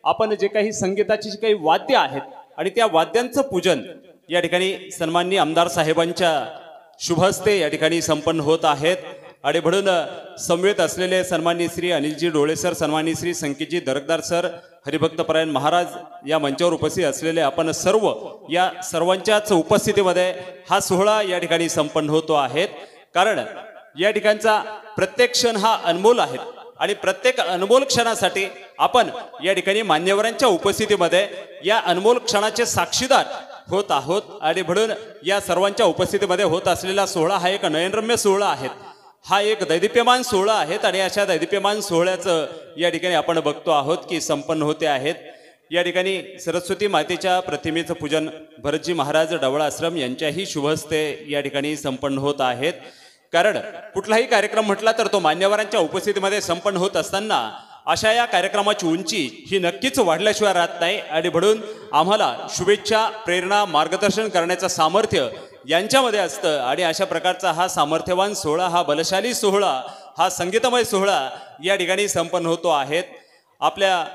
आपण जे काही संगीताची जी काही वाद्य आहेत आणि त्या वाद्यांचं पूजन या ठिकाणी सन्माननीय आमदार साहेबांच्या शुभ हस्ते या ठिकाणी संपन्न होत आहेत। आणि म्हणून समवेत असलेले सन्माननीय श्री अनिलजी डोळे सर, सन्माननीय श्री संकेतजी दरकदार सर, हरिभक्तपरायण महाराज, या मंचावर उपस्थित असलेले आपण सर्व या सर्वांच्याच उपस्थितीमध्ये हा सोहळा या ठिकाणी संपन्न होतो आहेत। कारण या ठिकाणचा प्रत्येक क्षण हा अनमोल आहे आणि प्रत्येक अनमोल क्षणासाठी आपण या ठिकाणी मान्यवरांच्या उपस्थितीमध्ये या अनमोल क्षणाचे साक्षीदार होत आहोत। आणि म्हणून या सर्वांच्या उपस्थितीमध्ये होत असलेला सोहळा हा एक नयनरम्य सोहळा आहे, हा एक दैदिप्यमान सोहळा आहे। आणि अशा दैदिप्यमान सोहळ्याचं या ठिकाणी आपण बघतो आहोत की संपन्न होते आहेत। या ठिकाणी सरस्वती मातेच्या प्रतिमेचं पूजन भरतजी महाराज डवळा आश्रम यांच्याही शुभ हस्ते या ठिकाणी संपन्न होत आहेत। कारण कुठलाही कार्यक्रम म्हटला तर तो मान्यवरांच्या उपस्थितीमध्ये संपन्न होत असताना अशा या कार्यक्रमाची उंची ही नक्कीच वाढल्याशिवाय राहत नाही। आणि म्हणून आम्हाला शुभेच्छा, प्रेरणा, मार्गदर्शन करण्याचं सामर्थ्य यांच्यामध्ये असतं। आणि अशा प्रकारचा हा सामर्थ्यवान सोहळा, हा बलशाली सोहळा, हा संगीतमय सोहळा या ठिकाणी संपन्न होतो आहेत। आपल्या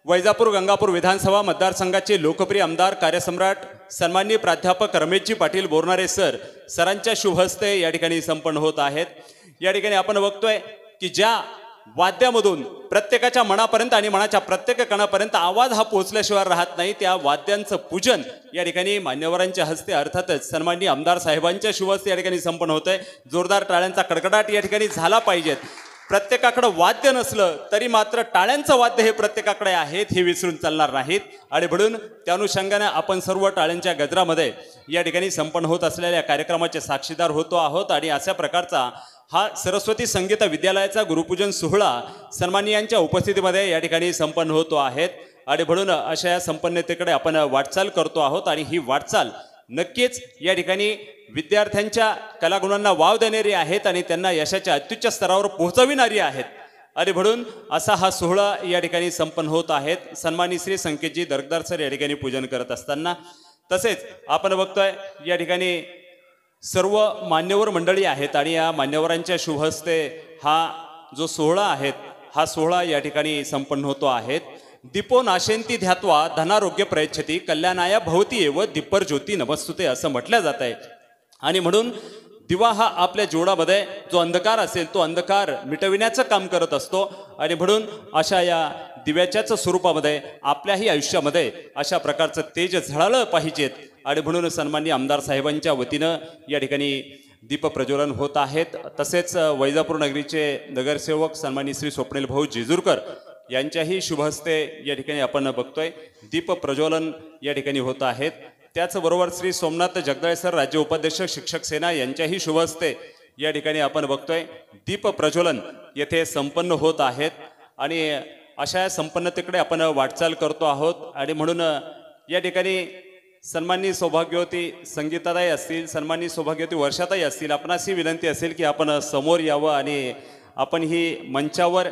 वैजापूर गंगापूर विधानसभा मतदारसंघाचे लोकप्रिय आमदार, कार्यसम्राट सन्माननीय प्राध्यापक रमेशजी पाटील बोरनारे सरांच्या शुभ हस्ते या ठिकाणी संपन्न होत आहेत। या ठिकाणी आपण बघतोय की ज्या वाद्यामधून प्रत्येकाच्या मनापर्यंत आणि मनाच्या प्रत्येक कणापर्यंत आवाज हा पोहोचल्याशिवाय राहत नाही, त्या वाद्यांचं पूजन या ठिकाणी मान्यवरांच्या हस्ते अर्थातच सन्माननीय आमदार साहेबांच्या शुभ हस्ते या ठिकाणी संपन्न होतंय। जोरदार टाळ्यांचा कडकडाट या ठिकाणी झाला पाहिजेत। प्रत्येकाकडे वाद्य नसलं तरी मात्र टाळ्यांचं वाद्य हे प्रत्येकाकडे आहेत, हे विसरून चालणार नाहीत। आणि म्हणून त्या अनुषंगाने आपण सर्व टाळ्यांच्या गजरामध्ये या ठिकाणी संपन्न होत असलेल्या कार्यक्रमाचे साक्षीदार होतो आहोत। आणि अशा प्रकारचा हा सरस्वती संगीत विद्यालयाचा गुरुपूजन सोहळा सन्माननीयांच्या उपस्थितीमध्ये या ठिकाणी संपन्न होतो आहेत। आणि म्हणून अशा या संपन्नतेकडे आपण वाटचाल करतो आहोत। आणि ही वाटचाल नक्कीच या ठिकाणी विद्यार्थ्यांच्या कलागुणांना वाव देणारी आहेत आणि त्यांना यशाच्या अत्युच्च स्तरावर पोहोचविणारी आहेत। आणि म्हणून असा हा सोहळा या ठिकाणी संपन्न होत आहेत। सन्माननीय श्री संकेतजी दरकदार सर या ठिकाणी पूजन करत असताना, तसेच आपण बघतोय या ठिकाणी सर्व मान्यवर मंडळी आहेत आणि या मान्यवरांच्या शुभ हस्ते हा जो सोहळा आहे हा सोहळा या ठिकाणी संपन्न होतो आहेत। दीपो नाशेंती ध्यात्वा धनारोग्य प्रयच्छती कल्याणाया भवती एव दीपर ज्योती नमस्तुते असं म्हटलं जात आहे। आणि म्हणून दिवा हा आपल्या जीवनामध्ये जो अंधकार असेल तो अंधकार मिटविण्याचं काम करत असतो। आणि म्हणून अशा या दिव्याच्याच स्वरूपामध्ये आपल्याही आयुष्यामध्ये अशा प्रकारचं तेज झळाळं पाहिजेत। आणि म्हणून सन्माननीय आमदार साहेबांच्या वतीनं या ठिकाणी दीप प्रज्वलन होत आहेत। तसेच वैजापूर नगरीचे नगरसेवक सन्माननीय श्री स्वप्नील भाऊ जेजूरकर यांच्याही शुभ हस्ते या ठिकाणी आपण बघतोय दीप प्रज्वलन या ठिकाणी होत आहेत। त्याचबरोबर श्री सोमनाथ जगदाळे सर, राज्य उपाध्यक्ष शिक्षक सेना यांच्याही शुभ हस्ते या ठिकाणी आपण बघतोय दीप प्रज्वलन येथे संपन्न होत आहेत। आणि अशा संपन्नतेकडे आपण वाटचाल करतो आहोत। आणि म्हणून या ठिकाणी सन्माननीय सौभाग्यवती संगीताताई असतील, सन्माननीय सौभाग्यवती वर्षाताई असतील, आपणास ही विनंती असेल की आपण समोर यावं आणि आपण ही मंचावर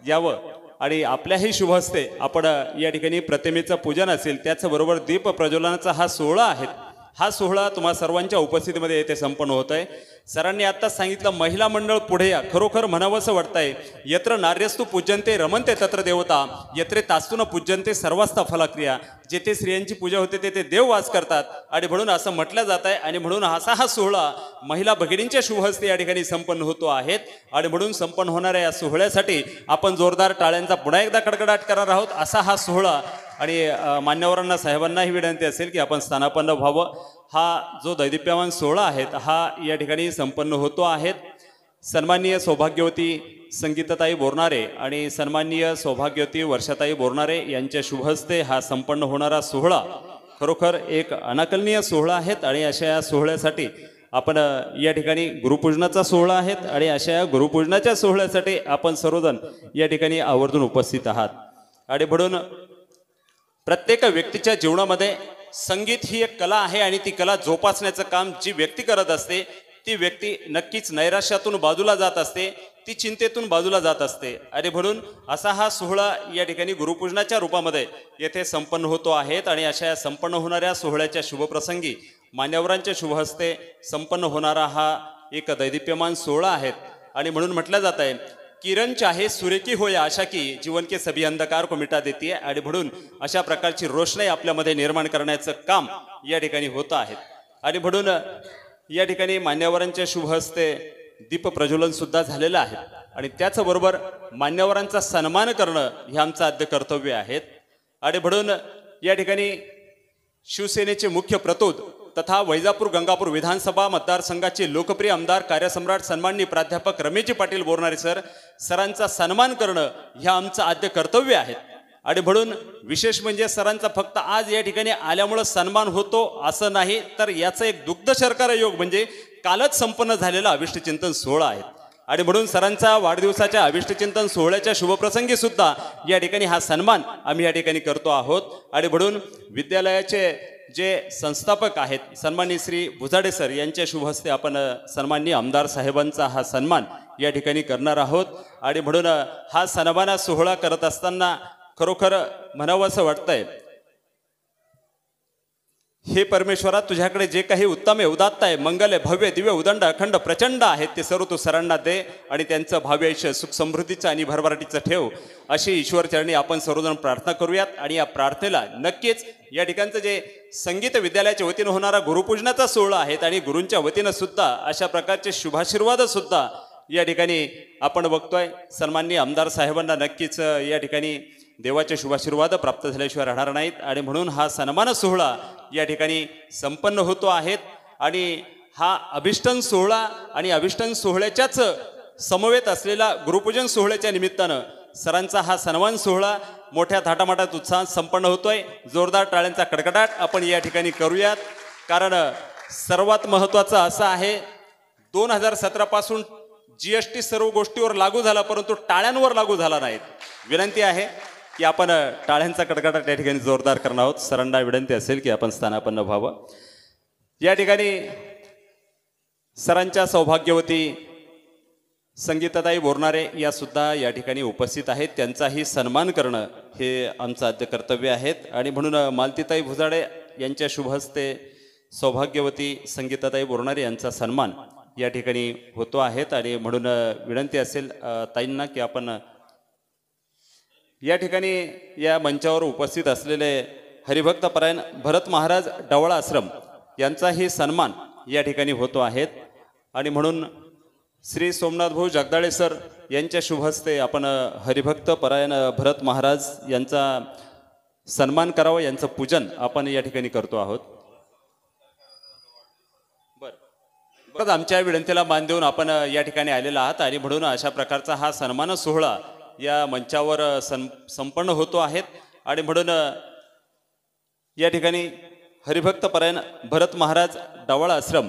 यावं आणि आपल्याही शुभ हस्ते आपण या ठिकाणी प्रतिमेचं पूजन असेल, त्याचबरोबर दीप प्रज्वलनाचा हा सोहळा आहे, हा सोहळा तुम्हा सर्वांच्या उपस्थितीमध्ये येथे संपन्न होत आहे। सरांनी आत्ताच सांगितलं महिला मंडळ पुढे या, खरोखर म्हणावंसं वाटतंय यत्र नार्यस्तु पूज्यन्ते रमन्ते तत्र देवता यत्रे तास्तु न पूज्यन्ते सर्वास्था फलक्रिया, जेथे स्त्रियांची पूजा होते तेथे देव वास करतात। आणि म्हणून असं म्हटलं जात आहे। आणि म्हणून असा हा सोहळा महिला भगिनींच्या शुभ हस्ते या ठिकाणी संपन्न होतो आहेत। आणि म्हणून संपन्न होणाऱ्या या सोहळ्यासाठी आपण जोरदार टाळ्यांचा पुन्हा एकदा कडकडाट करणार आहोत। असा हा सोहळा आणि मान्यवरांना साहेबांनाही विनंती असेल की आपण स्थानापन्न व्हावं। हा जो दैदिप्यमान सोहळा आहे हा या ठिकाणी संपन्न होतो आहेत। सन्माननीय सौभाग्यवती संगीताताई बोरनारे आणि सन्माननीय सौभाग्यवती वर्षाताई बोरनारे यांच्या शुभ हस्ते हा संपन्न होणारा सोहळा खरोखर एक अनाकलनीय सोहळा आहे। आणि अशा या सोहळ्यासाठी आपण या ठिकाणी गुरुपूजनाचा सोहळा आहे आणि अशा या गुरुपूजनाच्या सोहळ्यासाठी आपण सर्वजण या ठिकाणी आवर्जून उपस्थित आहात। आणि म्हणून प्रत्येक व्यक्तीच्या जीवनामध्ये संगीत ही एक कला आहे आणि ती कला जोपासण्याचं काम जी व्यक्ती करत असते ती व्यक्ती नक्कीच नैराश्यातून बाजूला जात असते, ती चिंतेतून बाजूला जात असते। आणि म्हणून असा हा सोहळा या ठिकाणी गुरुपूजनाच्या रूपामध्ये येथे संपन्न होतो आहेत। आणि अशा या संपन्न होणाऱ्या सोहळ्याच्या शुभप्रसंगी मान्यवरांच्या शुभ हस्ते संपन्न होणारा हा एक दैदिप्यमान सोहळा आहे। आणि म्हणून म्हटलं जात आहे किरण चाहे सूर्य की हो या आशा की जीवन के सभी अंधकार को मिटा देते आहे आणि म्हणून अशा प्रकारची रोषणाई आपल्यामध्ये निर्माण करण्याचं काम या ठिकाणी होत आहे आणि म्हणून या ठिकाणी मान्यवरांच्या शुभ हस्ते दीप प्रज्वलन सुद्धा झालेलं आहे आणि त्याचबरोबर मान्यवरांचा सन्मान करणं हे आमचं आद्य कर्तव्य आहे आणि म्हणून या ठिकाणी शिवसेनेचे मुख्य प्रतोद तथा वैजापूर गंगापूर विधानसभा मतदारसंघाचे लोकप्रिय आमदार कार्यसम्राट सन्माननीय प्राध्यापक रमेशजी पाटील बोरणारे सरांचा सन्मान करणं हे आमचं आद्य कर्तव्य आहे आणि म्हणून विशेष म्हणजे सरांचा फक्त आज या ठिकाणी आल्यामुळे सन्मान होतो असं नाही तर याचा एक दुग्ध शर्करा योग म्हणजे कालच संपन्न झालेला अभिष्टचिंतन सोहळा आहे आणि म्हणून सरांचा वाढदिवसाच्या अभिष्टचिंतन सोहळ्याच्या शुभप्रसंगी सुद्धा या ठिकाणी हा सन्मान आम्ही या ठिकाणी करतो आहोत आणि म्हणून विद्यालयाचे जे संस्थापक आहेत सन्माननीय श्री भुजाडे सर यांच्या शुभ हस्ते आपण सन्माननीय आमदार साहेबांचा हा सन्मान या ठिकाणी करणार आहोत आणि म्हणून हा सन्मान सोहळा करत असताना खरोखर म्हणावं असं वाटतंय हे परमेश्वरा तुझ्याकडे जे काही उत्तम आहे उदात्त आहे मंगल आहे भव्य दिव्य उदंड अखंड प्रचंड आहेत ते सर्व तू सरांना दे आणि त्यांचं भावी आयुष्य सुख समृद्धीचं आणि भरभराटीचं ठेव अशी ईश्वर चरणी आपण सर्वजण प्रार्थना करूयात आणि या प्रार्थनेला नक्कीच या ठिकाणचं जे संगीत विद्यालयाच्या वतीनं होणारा गुरुपूजनाचा सोहळा आहे आणि गुरूंच्या वतीनं सुद्धा अशा प्रकारचे शुभाशीर्वाद सुद्धा या ठिकाणी आपण बघतोय सन्माननीय आमदार साहेबांना नक्कीच या ठिकाणी देवाचे शुभाशीर्वाद प्राप्त झाल्याशिवाय राहणार नाहीत आणि म्हणून हा सन्मान सोहळा या ठिकाणी संपन्न होतो आहेत आणि हा अभिष्टन सोहळा आणि अभिष्टन सोहळ्याच्याच समवेत असलेला गुरुपूजन सोहळ्याच्या निमित्तानं सरांचा हा सन्मान सोहळा मोठ्या थाटामाटात उत्साहात संपन्न होतोय जोरदार टाळ्यांचा कडकडाट आपण या ठिकाणी करूयात कारण सर्वात महत्त्वाचं असं आहे 2017 पासून GST सर्व गोष्टीवर लागू झाला परंतु टाळ्यांवर लागू झाला नाही विनंती आहे की आपण टाळ्यांचा कडकडाट या ठिकाणी जोरदार करणार आहोत सरांना विनंती असेल की आपण स्थानापन्न व्हावं या ठिकाणी सरांच्या सौभाग्यवती संगीताताई बोरणारे या सुद्धा या ठिकाणी उपस्थित आहेत त्यांचाही सन्मान करणं हे आमचं आद्य कर्तव्य आहे आणि म्हणून मालतीताई भुजाडे यांच्या शुभ हस्ते सौभाग्यवती संगीताताई बोरणारे यांचा सन्मान या ठिकाणी होतो आहेत आणि म्हणून विनंती असेल ताईंना की आपण या ठिकाणी या मंचावर उपस्थित असलेले हरिभक्त परायण भरत महाराज डवळा आश्रम यांचाही सन्मान या ठिकाणी होतो आहेत आणि म्हणून श्री सोमनाथ भाऊ जगदाळे सर यांच्या शुभ हस्ते आपण हरिभक्त परायण भरत महाराज यांचा सन्मान करावा यांचं पूजन आपण या ठिकाणी करतो आहोत बरं आमच्या विनंतीला मान देऊन आपण या ठिकाणी आलेला आहात आणि म्हणून अशा प्रकारचा हा सन्मान सोहळा या मंचावर संपन्न होतो आहेत आणि म्हणून या ठिकाणी हरिभक्त परायण भरत महाराज डवळा आश्रम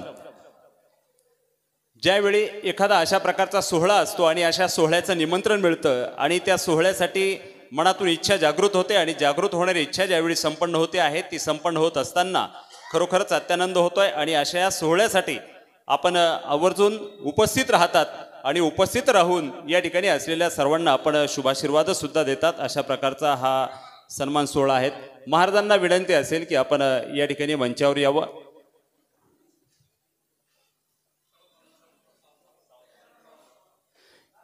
ज्यावेळी एखादा अशा प्रकारचा सोहळा असतो आणि अशा सोहळ्याचं निमंत्रण मिळतं आणि त्या सोहळ्यासाठी मनातून इच्छा जागृत होते आणि जागृत होणारी इच्छा ज्यावेळी संपन्न होते आहे ती संपन्न होत असताना खरोखरच अत्यानंद होतोय आणि अशा या सोहळ्यासाठी आपण आवर्जून उपस्थित राहतात आणि उपस्थित राहून या ठिकाणी असलेल्या सर्वांना आपण शुभाशीर्वाद सुद्धा देतात अशा प्रकारचा हा सन्मान सोहळा आहे महाराजांना विनंती असेल की आपण या ठिकाणी मंचावर यावं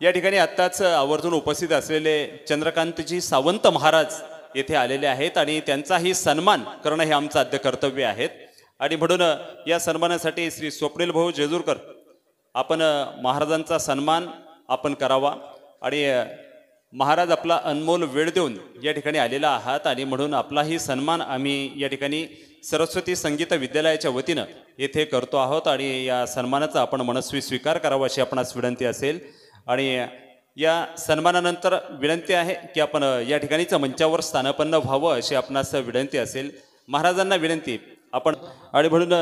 या ठिकाणी आत्ताच आवर्जून उपस्थित असलेले चंद्रकांतजी सावंत महाराज येथे आलेले आहेत आणि त्यांचाही सन्मान करणं हे आमचं आद्य कर्तव्य आहे आणि म्हणून या सन्मानासाठी श्री स्वप्नील भाऊ जेजूरकर आपण महाराजांचा सन्मान आपण करावा आणि महाराज आपला अनमोल वेळ देऊन या ठिकाणी आलेला आहात आणि म्हणून आपलाही सन्मान आम्ही या ठिकाणी सरस्वती संगीत विद्यालयाच्या वतीनं येथे करतो आहोत आणि या सन्मानाचा आपण मनस्वी स्वीकार करावा अशी आपणास विनंती असेल आणि या सन्मानानंतर विनंती आहे की आपण या ठिकाणीच्या मंचावर स्थानापन्न व्हावं अशी आपणास विनंती असेल महाराजांना विनंती आपण आणि म्हणून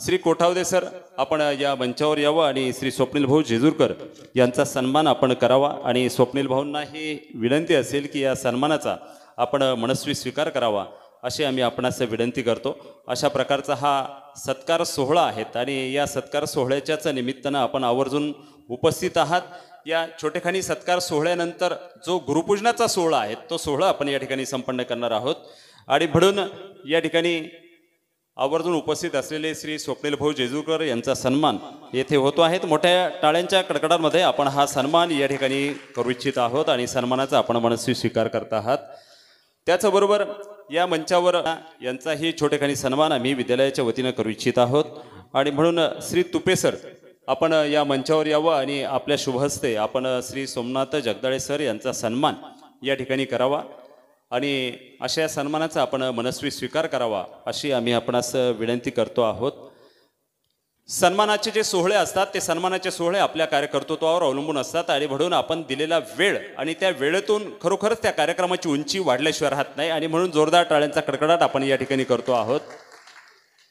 श्री कोठावदे सर आपण या मंचावर यावं आणि श्री स्वप्नील भाऊ जेजूरकर यांचा सन्मान आपण करावा आणि स्वप्नील भाऊंना ही विनंती असेल की या सन्मानाचा आपण मनस्वी स्वीकार करावा अशी आम्ही आपणास विनंती करतो अशा प्रकारचा हा सत्कार सोहळा आहे आणि या सत्कार सोहळ्याच्याच निमित्तानं आपण आवर्जून उपस्थित आहात या छोटेखानी सत्कार सोहळ्यानंतर जो गुरुपूजनाचा सोहळा आहे तो सोहळा आपण या ठिकाणी संपन्न करणार आहोत आणि म्हणून या ठिकाणी आवर्जून उपस्थित असलेले श्री स्वप्नील भाऊ जेजूकर यांचा सन्मान येथे होतो आहे। मोठ्या टाळ्यांच्या कडकडामध्ये आपण हा सन्मान या ठिकाणी करू इच्छित आहोत आणि सन्मानाचा आपण मनस्वी स्वीकार करत आहात। त्याचबरोबर या मंचावर यांचाही छोटेखानी सन्मान आम्ही विद्यालयाच्या वतीने करू इच्छित आहोत आणि म्हणून श्री तुपे सर आपण या मंचावर यावं आणि आपल्या शुभहस्ते आपण श्री सोमनाथ जगदाळे सर यांचा सन्मान या ठिकाणी करावा आणि अशा सन्मानाचा आपण मनस्वी स्वीकार करावा अशी आम्ही आपणास विनंती करतो आहोत। सन्मानाचे जे सोहळे असतात ते सन्मानाचे सोहळे आपल्या कार्यकर्तृत्वावर अवलंबून असतात आणि म्हणून आपण दिलेला वेळ आणि त्या वेळेतून खरोखरच त्या कार्यक्रमाची उंची वाढल्याशिवाय राहत नाही आणि म्हणून जोरदार टाळ्यांचा कडकडाट आपण या ठिकाणी करतो आहोत।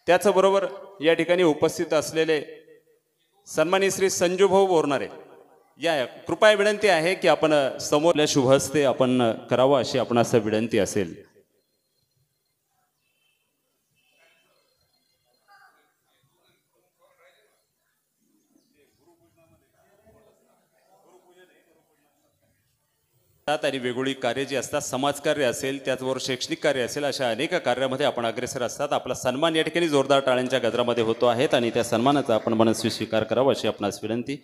त्याचबरोबर या ठिकाणी उपस्थित असलेले सन्माननीय श्री संजू भाऊ बोरणारे या कृपया विनंती आहे की आपण समोरल्या शुभहस्ते आपण करावं अशी आपणास विनंती असेल। आणि वेगवेगळी कार्य जी असतात समाजकार्य असेल त्याचबरोबर शैक्षणिक कार्य असेल अशा अनेक कार्यामध्ये आपण अग्रेसर असतात। आपला सन्मान या ठिकाणी जोरदार टाळ्यांच्या गजरामध्ये होतो आहेत आणि त्या सन्मानाचा आपण मनस्वी स्वीकार करावा अशी आपणास विनंती।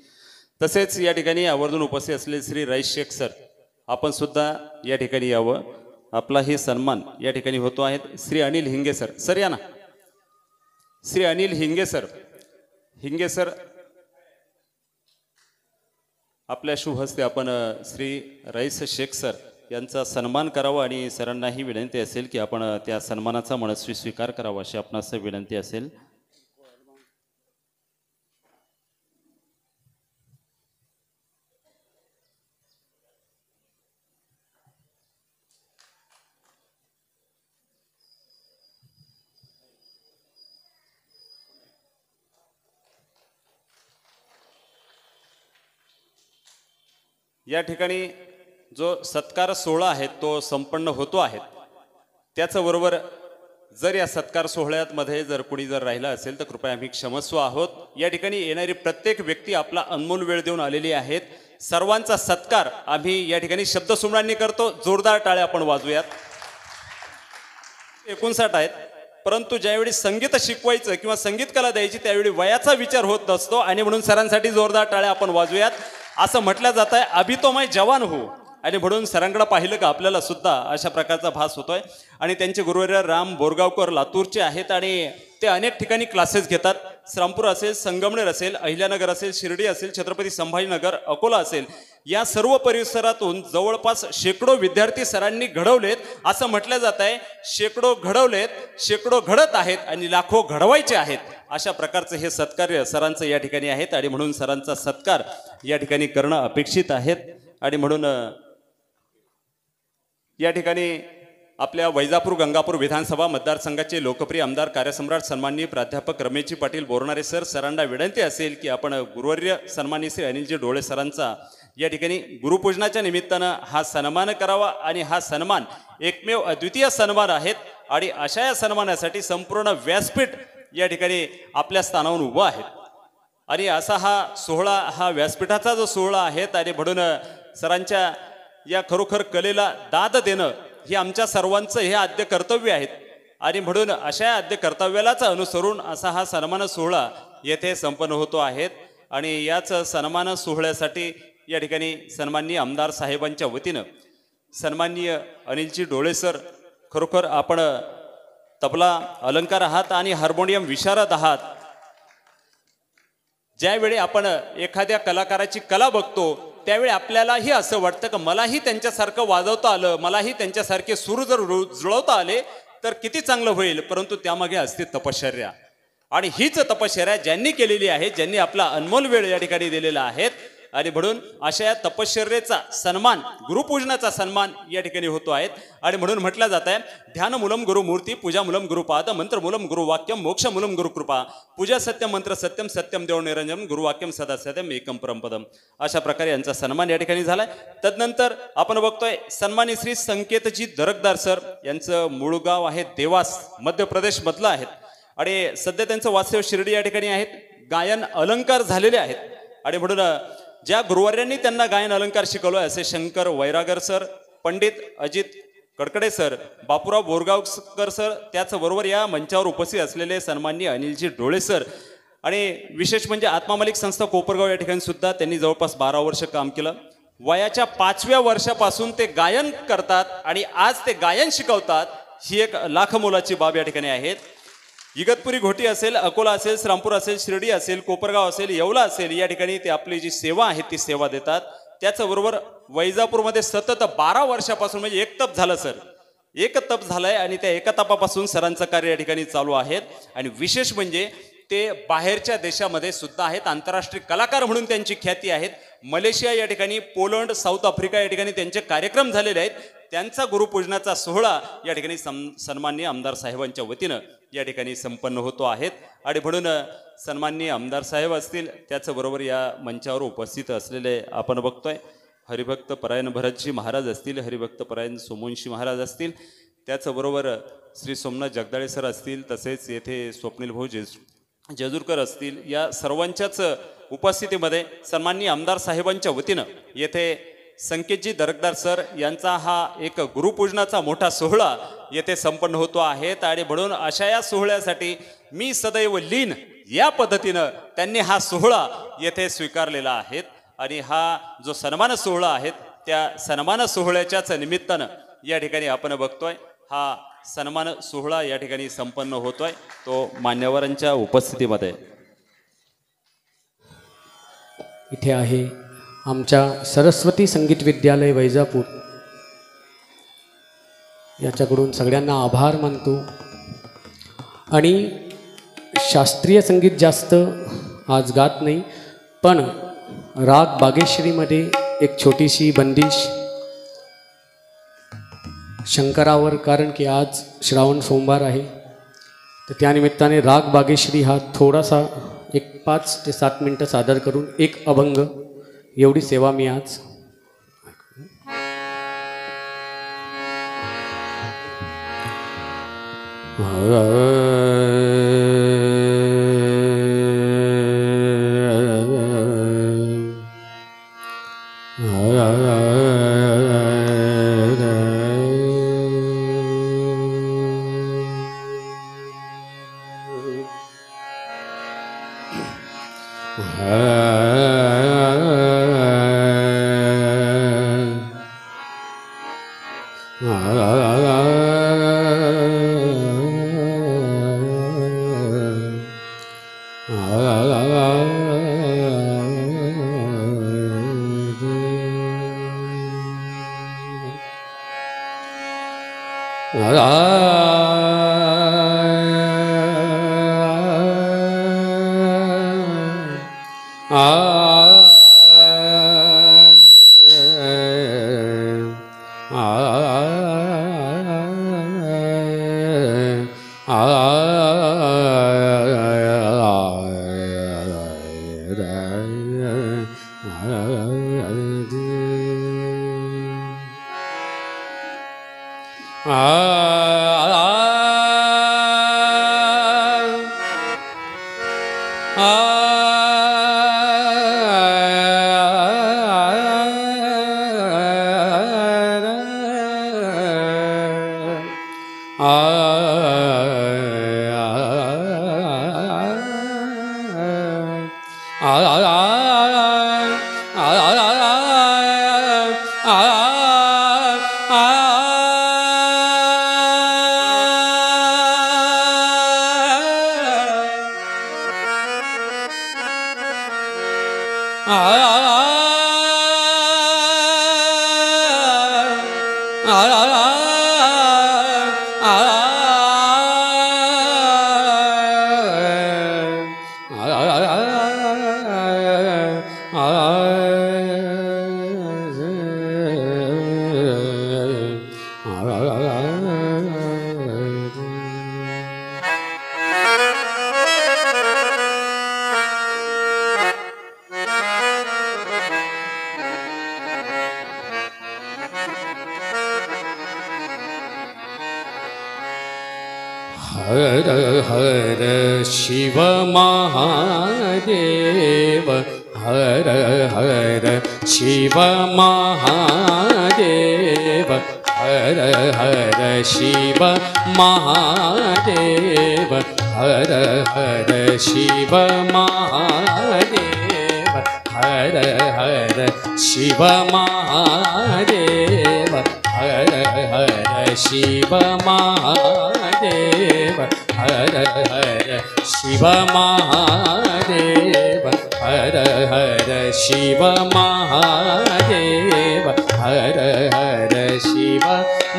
तसेच या ठिकाणी आवर्जून उपस्थित असलेले श्री रईस शेख सर आपण सुद्धा या ठिकाणी यावं, आपलाही सन्मान या ठिकाणी होतो आहे। श्री अनिल हिंगे सर, सर या ना, श्री अनिल हिंगे सर आपल्या शुभ हस्ते आपण श्री रईस शेख सर यांचा सन्मान करावा आणि सरांनाही विनंती असेल की आपण त्या सन्मानाचा मनस्वी स्वीकार करावा अशी आपणास विनंती असेल। या ठिकाणी जो सत्कार सोहळा आहे तो संपन्न होतो आहे। त्याचबरोबर जर या सत्कार सोहळ्यामध्ये जर कुणी जर राहिला असेल तर कृपया आम्ही क्षमस्व आहोत। या ठिकाणी येणारी प्रत्येक व्यक्ती आपला अनमोल वेळ देऊन आलेली आहेत। सर्वांचा सत्कार आम्ही या ठिकाणी शब्दसुमरांनी करतो। जोरदार टाळ्या आपण वाजूयात। 59 आहेत, परंतु ज्यावेळी संगीत शिकवायचं किंवा संगीत कला द्यायची त्यावेळी वयाचा विचार होत नसतो आणि म्हणून सरांसाठी जोरदार टाळ्या आपण वाजूयात। असं म्हटलं जात आहे अभी तो मैं जवान हो आणि म्हणून सरांकडे पाहिलं का आपल्याला सुद्धा अशा प्रकारचा भास होतोय। आणि त्यांचे गुरुवर्य राम बोरगावकर लातूरचे आहेत आणि ते अनेक ठिकाणी क्लासेस घेतात। श्रामपूर असेल, संगमनेर असेल, अहिल्यानगर असेल, शिर्डी असेल, छत्रपती संभाजीनगर, अकोला असेल, या सर्व परिसरातून जवळपास शेकडो विद्यार्थी सरांनी घडवलेत। असं म्हटलं जात आहे शेकडो घडवलेत, शेकडो घडत आहेत आणि लाखो घडवायचे आहेत। अशा प्रकारचे हे सत्कार्य सरांचं या ठिकाणी आहेत आणि म्हणून सरांचा सत्कार या ठिकाणी करणं अपेक्षित आहेत आणि म्हणून या ठिकाणी आपल्या वैजापूर गंगापूर विधानसभा मतदारसंघाचे लोकप्रिय आमदार कार्यसम्राट सन्माननीय प्राध्यापक रमेशजी पाटील बोरणारे सर, सरांना विनंती असेल की आपण गुरुवर्य सन्माननीय श्री अनिलजी डोळे सरांचा या ठिकाणी गुरुपूजनाच्या निमित्तानं हा सन्मान करावा आणि हा सन्मान एकमेव अद्वितीय सन्मान आहेत आणि अशा या सन्मानासाठी संपूर्ण व्यासपीठ या ठिकाणी आपल्या स्थानावर उभं आहे आणि असा हा सोहळा हा व्यासपीठाचा जो सोहळा आहे आणि म्हणून सरांच्या या खरोखर कलेला दाद देणं हे आमच्या सर्वांचं हे आद्य कर्तव्य आहेत आणि म्हणून अशा आद्य कर्तव्यालाच अनुसरून असा हा सन्मान सोहळा येथे संपन्न होतो आहे आणि याच सन्मान सोहळ्यासाठी या ठिकाणी सन्माननीय आमदार साहेबांच्या वतीनं सन्माननीय अनिलजी डोळे सर, खरोखर आपण तबला अलंकार आहात आणि हार्मोनियम विशारद आहात। ज्यावेळी आपण एखाद्या कलाकाराची कला बघतो त्यावेळी आपल्यालाही असं वाटतं की मलाही त्यांच्यासारखं वाजवता आलं, मलाही त्यांच्यासारखे सूर जर जुळवता आले तर किती चांगलं होईल। परंतु त्यामागे असते तपश्चर्या आणि हीच तपश्चर्या ज्यांनी केलेली आहे, ज्यांनी आपला अनमोल वेळ या ठिकाणी दिलेला आहे आणि म्हणून अशा या तपश्चर्येचा सन्मान, गुरुपूजनाचा सन्मान या ठिकाणी होतो आहे आणि म्हणून म्हटलं जात आहे ध्यान मूलम गुरुमूर्ती, पूजा मूलम गुरुपाद, मंत्र मूलम गुरुवाक्यम, मोक्ष मूलम गुरुकृपा, पूजा सत्यम, मंत्र सत्यम, सत्यम देव निरंजन, गुरुवाक्यम सदा सत्यम एकम परमपदम। अशा प्रकारे यांचा सन्मान या ठिकाणी झालाय। तदनंतर आपण बघतोय सन्माननीय श्री संकेतजी दरकदार सर यांचं मूळ गाव आहे देवास, मध्य प्रदेश मधलं आहे आणि सध्या त्यांचं वास्तव्य शिर्डी या ठिकाणी आहेत। गायन अलंकार झालेले आहेत आणि म्हणून ज्या गुरुवर्यांनी त्यांना गायन अलंकार शिकवलं असे Shankar Vairagar sir, Pandit Ajit Kadkade sir, Bapurao Borgaonkar sir, त्याचबरोबर या मंचावर उपस्थित असलेले सन्माननीय अनिलजी डोळे सर आणि विशेष म्हणजे आत्मा मालिक संस्था कोपरगाव या ठिकाणी सुद्धा त्यांनी जवळपास 12 वर्ष काम केलं. वयाच्या 5व्या वर्षापासून ते गायन करतात आणि आज ते गायन शिकवतात. ही एक लाख मोलाची बाब या ठिकाणी आहेत. इगतपुरी घोटी असेल, अकोला असेल, श्रामपूर असेल, शिर्डी असेल, कोपरगाव असेल, येवला असेल, या ठिकाणी ते आपली जी सेवा आहे ती सेवा देतात. त्याचबरोबर वैजापूरमध्ये सतत 12 वर्षापासून म्हणजे एक तप झालं सर, एक तप झालंय आणि त्या एका तपापासून सरांचं कार्य या ठिकाणी चालू आहेत. आणि विशेष म्हणजे ते बाहेरच्या देशामध्ये सुद्धा आहेत. आंतरराष्ट्रीय कलाकार म्हणून त्यांची ख्याती आहेत. मलेशिया या ठिकाणी, पोलंड, साऊथ आफ्रिका या ठिकाणी त्यांचे कार्यक्रम झालेले आहेत. त्यांचा गुरुपूजनाचा सोहळा या ठिकाणी सन्माननीय आमदार साहेबांच्या वतीनं या ठिकाणी संपन्न होतो आहेत. आणि म्हणून सन्माननीय आमदार साहेब असतील, त्याचबरोबर या मंचावर उपस्थित असलेले आपण बघतोय हरिभक्त परायण भरतजी महाराज असतील, हरिभक्त परायण सोमवंशी महाराज असतील, त्याचबरोबर श्री सोमनाथ जगदाळे सर असतील, तसेच येथे स्वप्नील भाऊ जेजूरकर असतील. या सर्वांच्याच उपस्थितीमध्ये सन्माननीय आमदार साहेबांच्या वतीनं येथे संकेतजी दरकदार सर यांचा हा एक गुरुपूजनाचा मोठा सोहळा येथे संपन्न होतो आहेत. आणि म्हणून अशा या सोहळ्यासाठी मी सदैव लीन या पद्धतीनं त्यांनी हा सोहळा येथे स्वीकारलेला आहे. आणि हा जो सन्मान सोहळा आहे त्या सन्मान सोहळ्याच्याच निमित्तानं या ठिकाणी आपण बघतोय हा सन्मान सोहळा या ठिकाणी संपन्न होतोय, तो मान्यवरांच्या उपस्थितीमध्ये. इथे आहे आमच्या सरस्वती संगीत विद्यालय वैजापूर, याच्याकडून सगळ्यांना आभार मानतो. आणि शास्त्रीय संगीत जास्त आज गात नाही, पण राग बागेश्वरीमध्ये एक छोटीशी बंदिश शंकरावर, कारण की आज श्रावण सोमवार आहे, तर त्यानिमित्ताने राग बागेश्वरी हा थोडासा एक 5 ते 7 मिनटं सादर करून एक अभंग, एवढी सेवा मी आज. हर हर शिव महादेव, हर हर शिव महादेव, हर हर शिव महादेव हर हर शिव महादेव हर हर शिव महादेव हर हर शिव महादेव हर हर शिव महादेव हर हर शिव महादेव हर हर शिव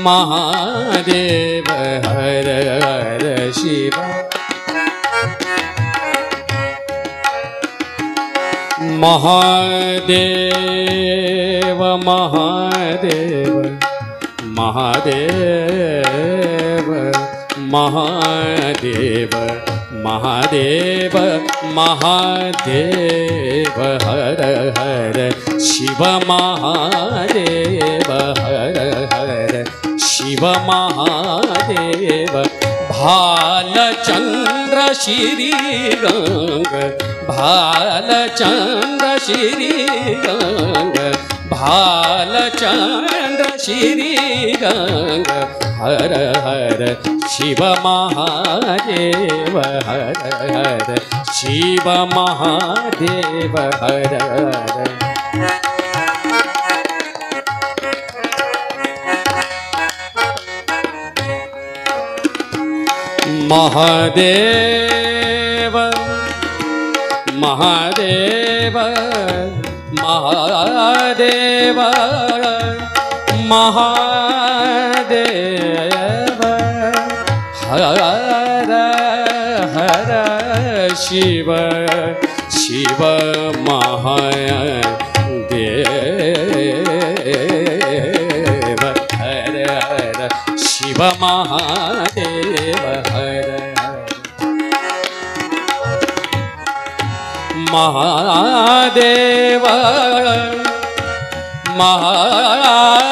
महादेव हर हर शिव महादेव महादेव महादेव महादेव महादेव महादेव हर हर शिव महादेव हर हर शिव महादेव भालचंद्र श्रीरंग भालचंद्र श्रीरंग भालचंद्र श्रीरंग हर हर शिव महादेव हर हर शिव महादेव हर हर महादेव महादेव महादेव महादेव हर हर शिव शिव महादेव हर हर शिव महादेव हर महादेव महादेव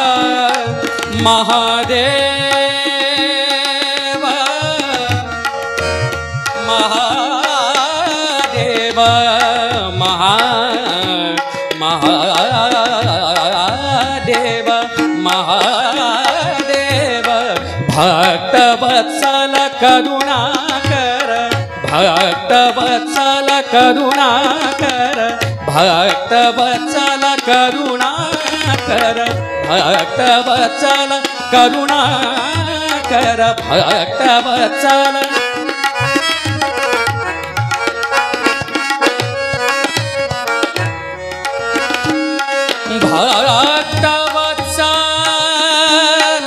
महादेव महादेव महादेव भक्तवत्सल करुणाकर भक्तवत्सल करुणाकर भक्तवत्सल करुणाकर भक्तवत्सल करुणाकर भक्तवत्सल भक्तवत्सल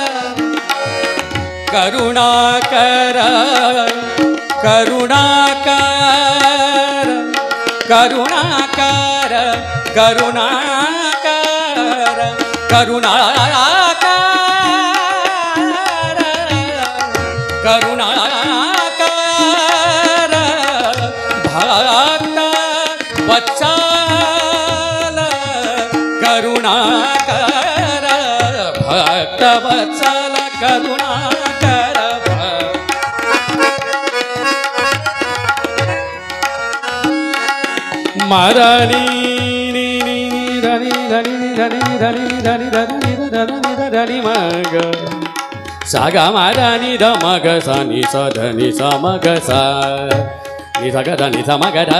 करुणाकर करुणाकर करुणाकर करुणाकर करुणाकर करुणाकर भक्त वत्सल करुणाकर भक्त वत्सल करुणाकर मरणी मग सागा मारानी ध मग सा नि स ध नि स मग सा नि स ग ध नि स मग ध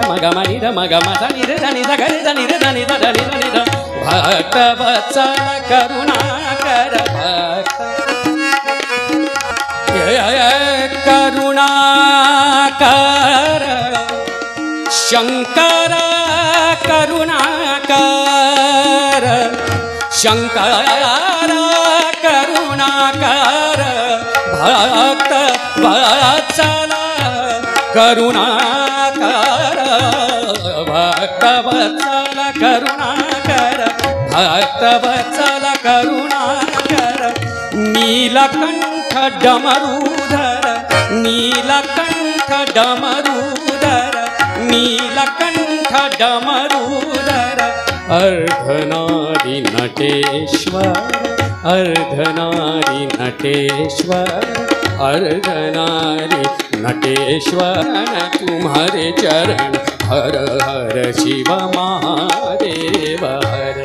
मग म नि ध मग म सा नि ध नि स ग ध नि ध नि ध नि ध नि ध भक्त वत्सल करुणाकर भक्त करुणाकर शंकर करुणाकर शंकर करुणाकर भक्त वत्सल करुणाकर भक्त वत्सल करुणाकर भक्त वत्सल करुणाकर नीलकंठ डमरूधर नीलकंठ डमरूधर नीलकंठ डमरूधर अर्धनारी नटेश्वर अर्धनारी नटेश्वर अर्धनारी नटेश्वर तुम्हारे चरण हर हर शिव महादेव हर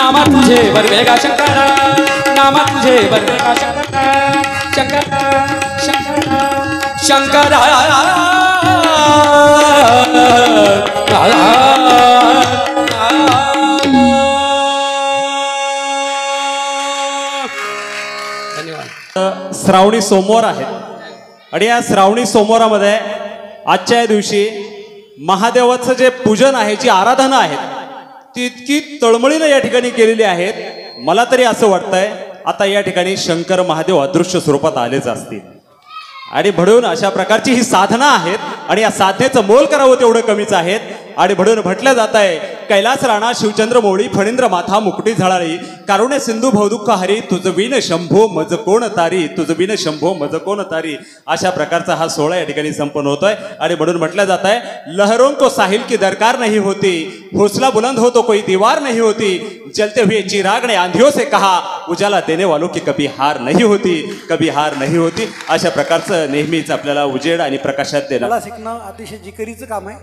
नामा तुझे बरवेगा शंकरा, नामा तुझे बरवेगा शंकरा, शंकरा शंकरा शंकरा धन्यवाद. श्रावणी सोमवार आहेत आणि या श्रावणी सोमवारामध्ये आजच्या या दिवशी महादेवाचं जे पूजन आहे, जी आराधना आहे ती इतकी तळमळीनं या ठिकाणी केलेली आहेत. मला तरी असं वाटतंय आता या ठिकाणी शंकर महादेव अदृश्य स्वरूपात आलेच असतील आणि म्हणून अशा प्रकारची ही साधना आहेत आणि या साधनेचं मोल करावं तेवढं कमीच आहेत. आणि म्हणून म्हटलं जात आहे कैलास राणा शिवचंद्र मोळी फणींद्र माथा मुकुटी झळाळी कारुण्य सिंधू भवदुःख हरी तुझ विन शंभो मज कोण तारी, तुझ विन शंभो मज कोण तारी. अशा प्रकारचा हा सोहळा या ठिकाणी संपन्न होतोय आणि म्हणून म्हटलं जात आहे लहरों को साहिल की दरकार नहीं होती, हौसला बुलंद हो तो कोई दीवार नहीं होती, जलते हुए चिराग ने आंधियों से कहा उजाला देने वालों की कभी हार नहीं होती, कभी हार नाही होती. अशा प्रकारचं नेहमीच आपल्याला उजेड आणि प्रकाशात देणं मला शिकणं अतिशय जिकिरीचं काम आहे.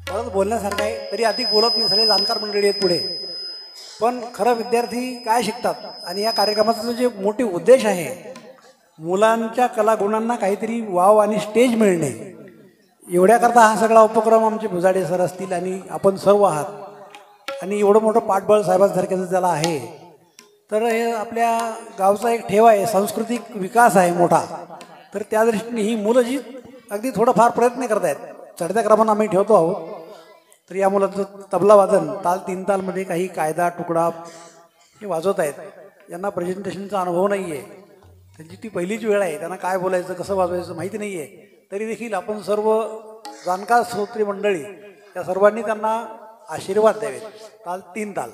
परत बोलण्यासारखं आहे, तरी अधिक बोलत नाही, सगळे जाणकार मंडळी आहेत पुढे. पण खरं विद्यार्थी काय शिकतात आणि या कार्यक्रमाचा जो जे मोठे उद्देश आहे मुलांच्या कलागुणांना काहीतरी वाव आणि स्टेज मिळणे, एवढ्याकरता हा सगळा उपक्रम आमचे भुजाडे सर असतील आणि आपण सर्व आहात. आणि एवढं मोठं पाठबळ साहेबांसारख्याचं त्याला आहे, तर हे आपल्या गावचा एक ठेवा आहे, सांस्कृतिक विकास आहे मोठा. तर त्या दृष्टीने ही मुलं जी अगदी थोडंफार प्रयत्न करत आहेत, चढत्या क्रमानं आम्ही ठेवतो आहोत. तर या मुलाचं तबला वादन ताल 3 तालमध्ये काही कायदा तुकडा हे वाजवत आहेत. यांना प्रेझेंटेशनचा अनुभव नाही आहे, त्यांची ती पहिलीच वेळ आहे, त्यांना काय बोलायचं कसं वाजवायचं माहिती नाही आहे. तरी देखील आपण सर्व जाणकार श्रोत्री मंडळी या सर्वांनी त्यांना आशीर्वाद द्यावेत. ताल 3 ताल.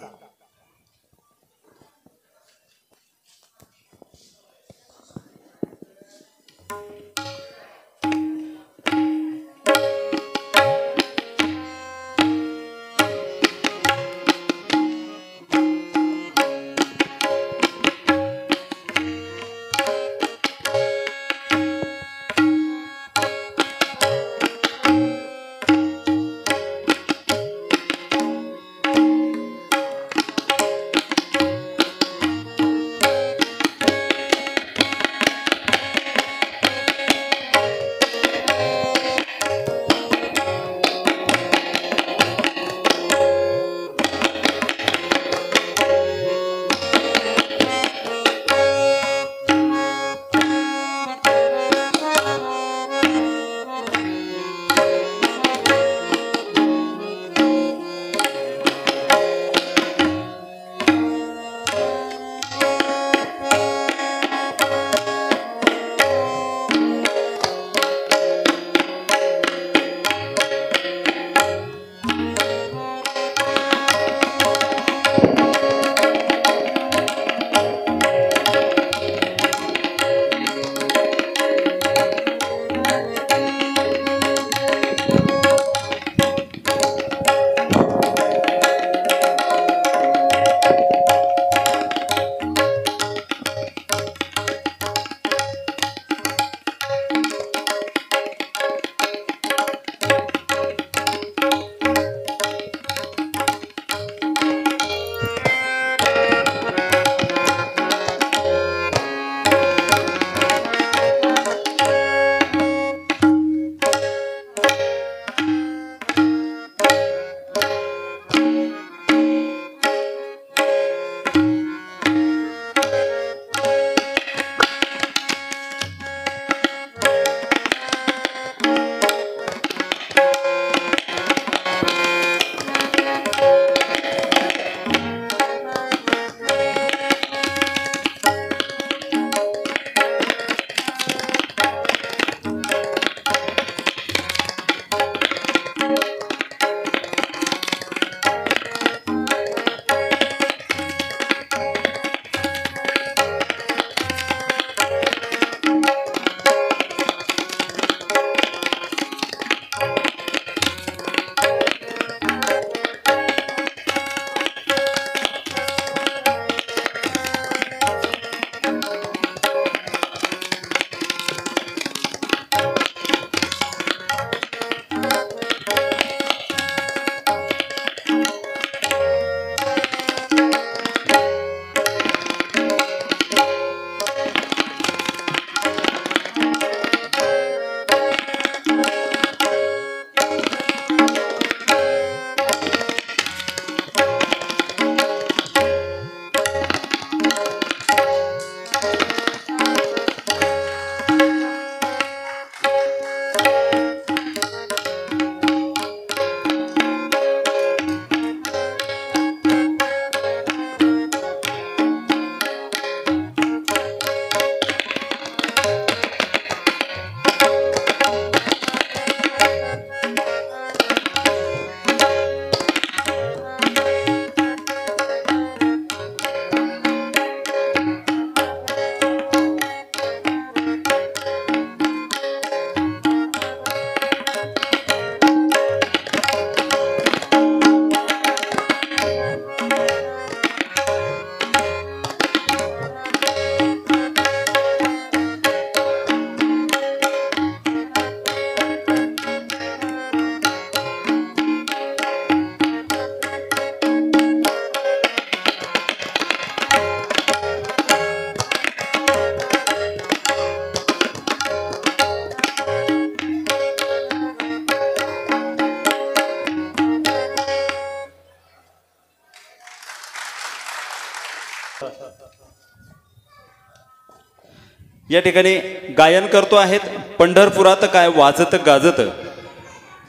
या ठिकाणी गायन करतो आहेत पंढरपुरात काय वाजत गाजत.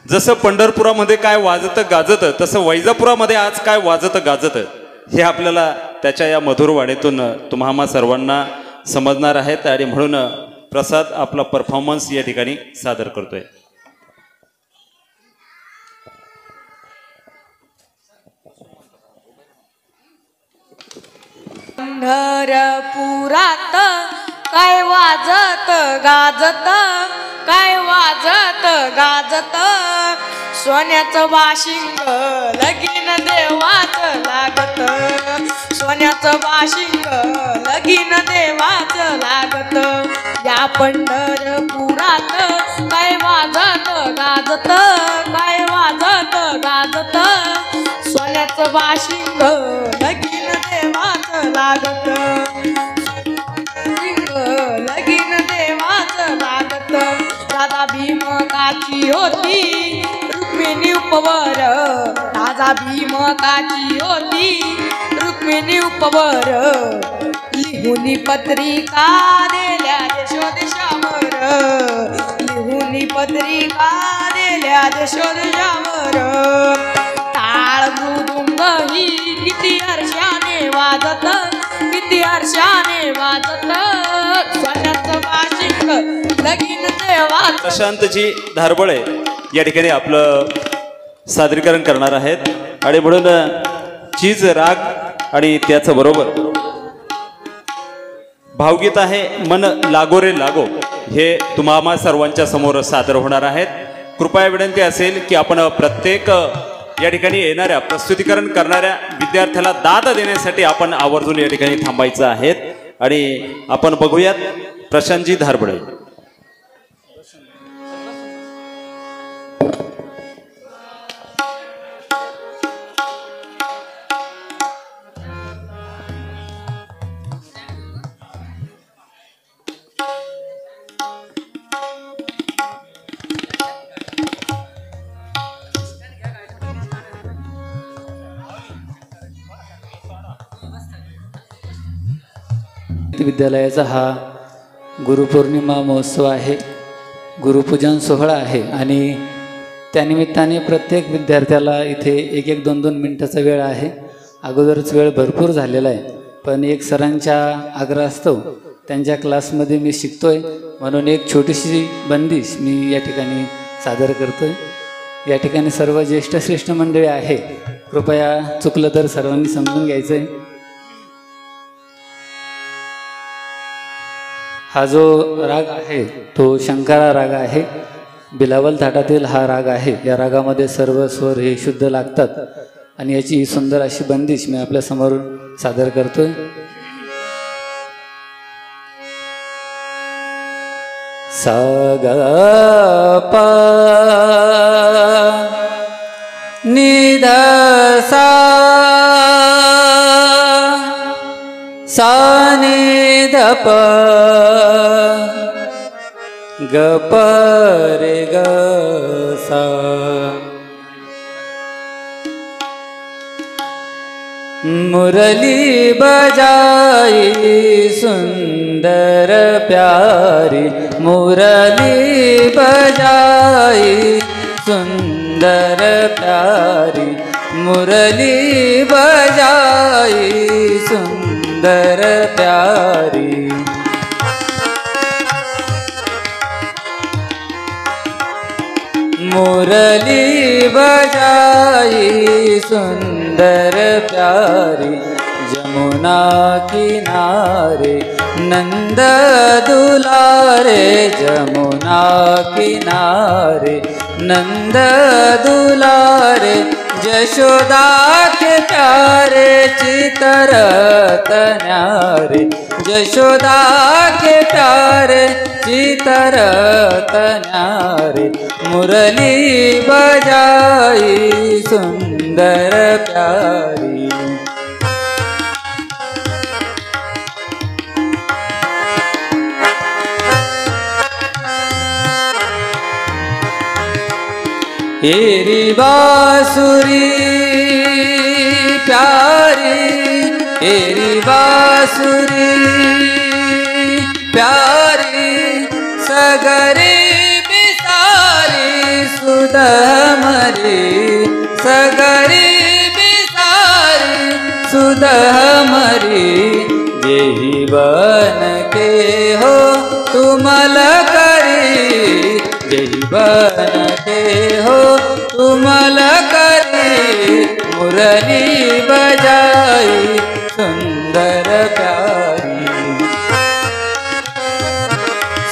जसं पंढरपुरामध्ये काय वाजत गाजत तसं वैजापुरामध्ये आज काय वाजत गाजत हे आपल्याला त्याच्या या मधुर वाणीतून तुम्हा सर्वांना समजणार आहेत. आणि म्हणून प्रसाद आपला परफॉर्मन्स या ठिकाणी सादर करतोय. पंढरपुरात काय वाजत गाजत, काय वाजत गाजत, सोन्याचं वाशिंग लगीन देवाचं लागत, सोन्याचं वाशिंग लगीन देवाचं लागत. या पंढरपुरात काय वाजत गाजत, काय वाजत गाजत, सोन्याचं वाशिंग लगीन देवाचं लागत, लगीन देवाचं लागत. राधा भीमकाची होती रुक्मिणी उपवर, राधा भीमकाची होती रुक्मिणी उपवर, लिहुनी पत्रिका दिल्या देशोदेशावर, लिहुनी पत्रिका दिल्या देशोदेशावर. टाळ मृदुंग ही किती हर्षाने वाजत, किती हर्षाने वाजत, सोन्याचं वाशिंग लगीन देवाचं. प्रशांतजी धारबळे या ठिकाणी आपलं सादरीकरण करणार आहेत. आणि म्हणून चीज राग आणि त्याचं बरोबर भावगीत आहे मन लागो रे लागो, हे तुम्हा सर्वांच्या समोर सादर होणार आहेत. कृपया विनंती असेल की आपण प्रत्येक या ठिकाणी येणाऱ्या प्रस्तुतीकरण करणाऱ्या विद्यार्थ्याला दाद देण्यासाठी आपण आवर्जून या ठिकाणी थांबायचं आहे. आणि आपण बघूयात प्रशांतजी धारबळे. विद्यालयाचा हा गुरुपौर्णिमा महोत्सव आहे, गुरुपूजन सोहळा आहे. आणि त्यानिमित्ताने प्रत्येक विद्यार्थ्याला इथे 1-1, 2-2 मिनटाचा वेळ आहे. अगोदरच वेळ भरपूर झालेला आहे, पण एक सरांच्या आग्रहास्तव त्यांच्या क्लासमध्ये मी शिकतोय म्हणून एक छोटीशी बंदिश मी या ठिकाणी सादर करतोय. या ठिकाणी सर्व ज्येष्ठ श्रेष्ठ मंडळी आहे, कृपया चुकलं तर सर्वांनी समजून घ्यायचं आहे. हा जो राग आहे तो शंकरा राग आहे, बिलावल थाटातील हा राग आहे. या रागामध्ये सर्व स्वर हे शुद्ध लागतात आणि याची सुंदर अशी बंदिश मी आपल्या समोर सादर करतोय. सा ग प नि ध सा, सा नि ध प, ग प रे ग सा. मुरली बजाई सुंदर प्यारी, मुरली बजाई सुंदर प्यारी, मुरली बजाई सुंदर प्यारी. मुरली बजाई सुंदर प्यारी, जमुना किनारे नंद दुलारे, जमुना किनारे नंद दुलारे, यशोदा के प्यारे चितरत न्यारे, यशोदा के प्यारे चितरत न्यारे. मुरली बजाई सुंदर प्यारी. तेरी बांसुरी प्यारी तेरी बांसुरी प्यारी सगरी बिसारी सुध हमारी सगरी बिसारी सुध हमारी जेही बन के हो तुमल करी जेही बन के हो तुमल करी मुरली बजाई सुंदर प्यारी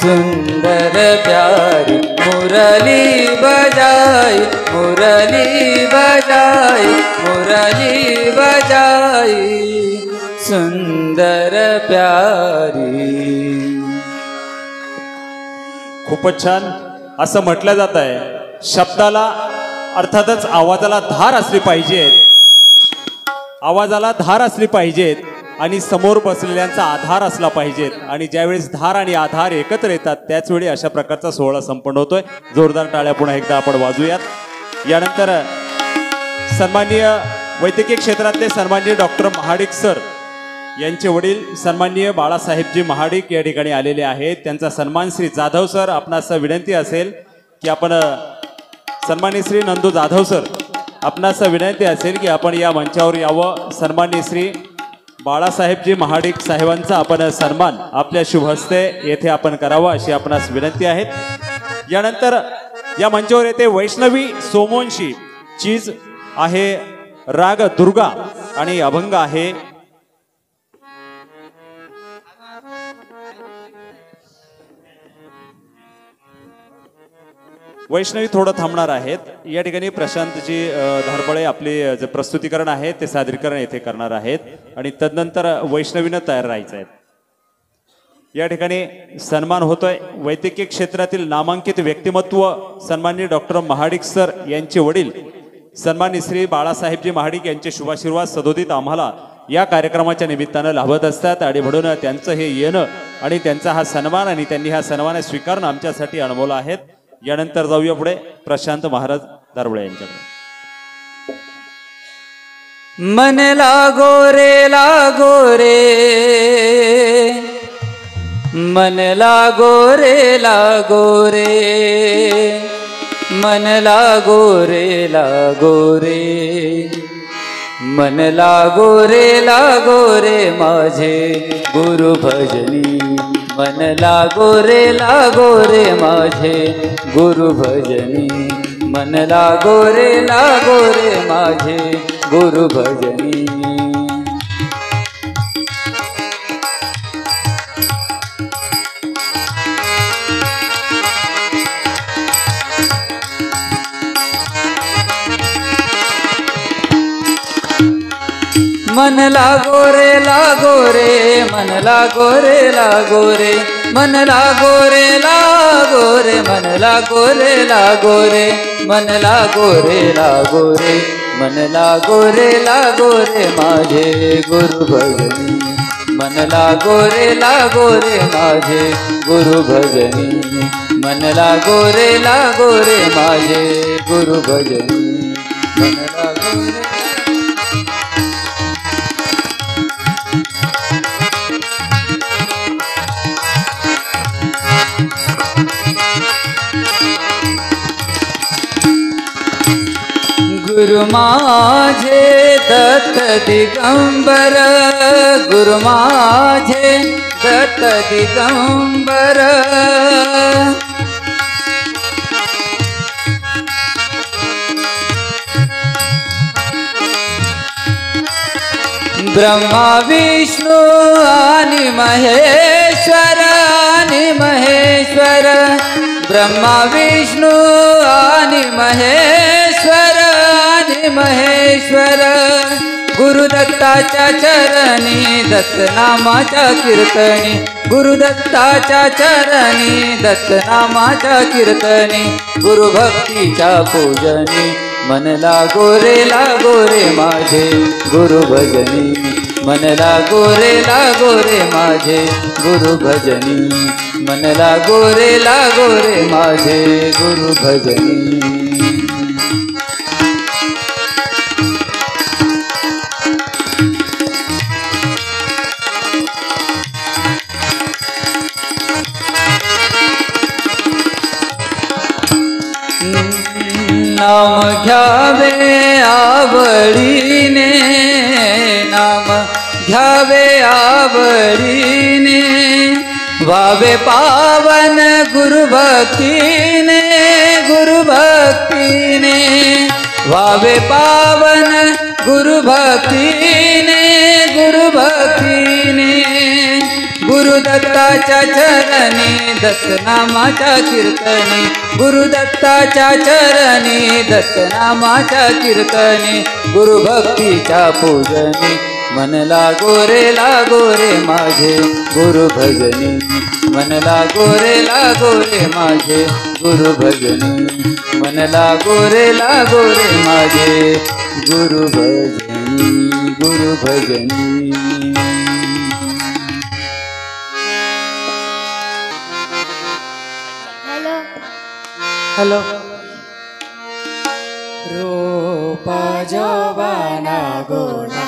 सुंदर प्यारी मुरली बजाई मुरली बजाई मुरली बजाई सुंदर प्यारी. खूपच छान. असं म्हटलं जात आहे शब्दाला अर्थातच आवाजाला धार असली पाहिजे आवाजाला धार असली पाहिजेत आणि समोर बसलेल्यांचा आधार असला पाहिजेत आणि ज्यावेळेस धार आणि आधार एकत्र येतात त्याच वेळी अशा प्रकारचा सोहळा संपन्न होतोय. जोरदार टाळ्या पुन्हा एकदा आपण वाजूयात. यानंतर सन्माननीय वैद्यकीय क्षेत्रातले सन्माननीय डॉक्टर महाडिक सर यांचे वडील सन्माननीय बाळासाहेबजी महाडिक या ठिकाणी आलेले आहेत. त्यांचा सन्मान श्री जाधव सर आपणास विनंती असेल की आपण सन्माननीय श्री नंदू जाधव सर आपणास विनंती असेल की आपण या मंचावर यावं. सन्माननीय श्री बाळासाहेबजी महाडिक साहेबांचा आपण सन्मान आपल्या शुभ हस्ते येथे आपण करावा अशी आपणास विनंती आहे. यानंतर या मंचावर येथे वैष्णवी सोमोनशी चीज आहे राग दुर्गा आणि अभंग आहे. वैष्णवी थोडं थांबणार आहेत. या ठिकाणी प्रशांतजी धारबळे आपले जे प्रस्तुतीकरण आहे ते सादरीकरण येथे करणार आहेत आणि तदनंतर वैष्णवीनं तयार राहायचं आहे. या ठिकाणी सन्मान होतोय वैद्यकीय क्षेत्रातील नामांकित व्यक्तिमत्व सन्माननीय डॉक्टर महाडिक सर यांचे वडील सन्माननीय श्री बाळासाहेबजी महाडिक यांचे शुभाशीर्वाद सदोदित आम्हाला या कार्यक्रमाच्या निमित्तानं लाभत असतात आणि म्हणून त्यांचं हे येणं आणि त्यांचा हा सन्मान आणि त्यांनी हा सन्मान स्वीकारणं आमच्यासाठी अनमोल आहेत. यानंतर जाऊया पुढे प्रशांत महाराज दारबळे यांच्याकडे. मन लागो रे मन लागो रे मन लागो रे मन लागो रे माझे गुरु भजनी मन लागो रे माझे गुरु भजनी मन लागो रे माझे गुरु भजनी. मन लागो रे मन लागो रे मन लागो रे मन लागो रे मन लागो रे मन लागो रे माझे गुरु भजनी मन लागो रे माझे गुरु भजनी मन लागो रे माझे गुरु भजनी मन लागो रे. गुरु माझे दत्त दिगंबर गुरु माझे दत्त दिगंबर ब्रह्मा विष्णू आणि महेश्वर ब्रह्मा विष्णू आणि महेश्वर गुरुदत्ताच्या चरणी दत्तनामाच्या कीर्तनी गुरुदत्ताच्या चरणी दत्तनामाच्या कीर्तनी गुरुभक्तीच्या पूजनी मन लागो रे माझे गुरु भजनी मन लागो रे माझे गुरु भजनी मन लागो रे माझे गुरु भजनी. नाम घ्यावे आवडीने, नाम घ्यावे आवडीने, व्हावे पावन गुरुभक्तीने, गुरुभक्तीने, व्हावे पावन गुरुभक्तीने, गुरुभक्तीने. गुरुदत्ताच्या चरणी दत्तनामाच्या कीर्तने, गुरुदत्ताच्या चरणी दत्तनामाच्या कीर्तने, गुरुभक्तीच्या पूजने, मन लागो रे माझे गुरुभजनी, मन लागो रे माझे गुरुभजनी, मन लागो रे माझे गुरुभजनी, गुरुभजनी. हॅलो. रूप जोबाना गोना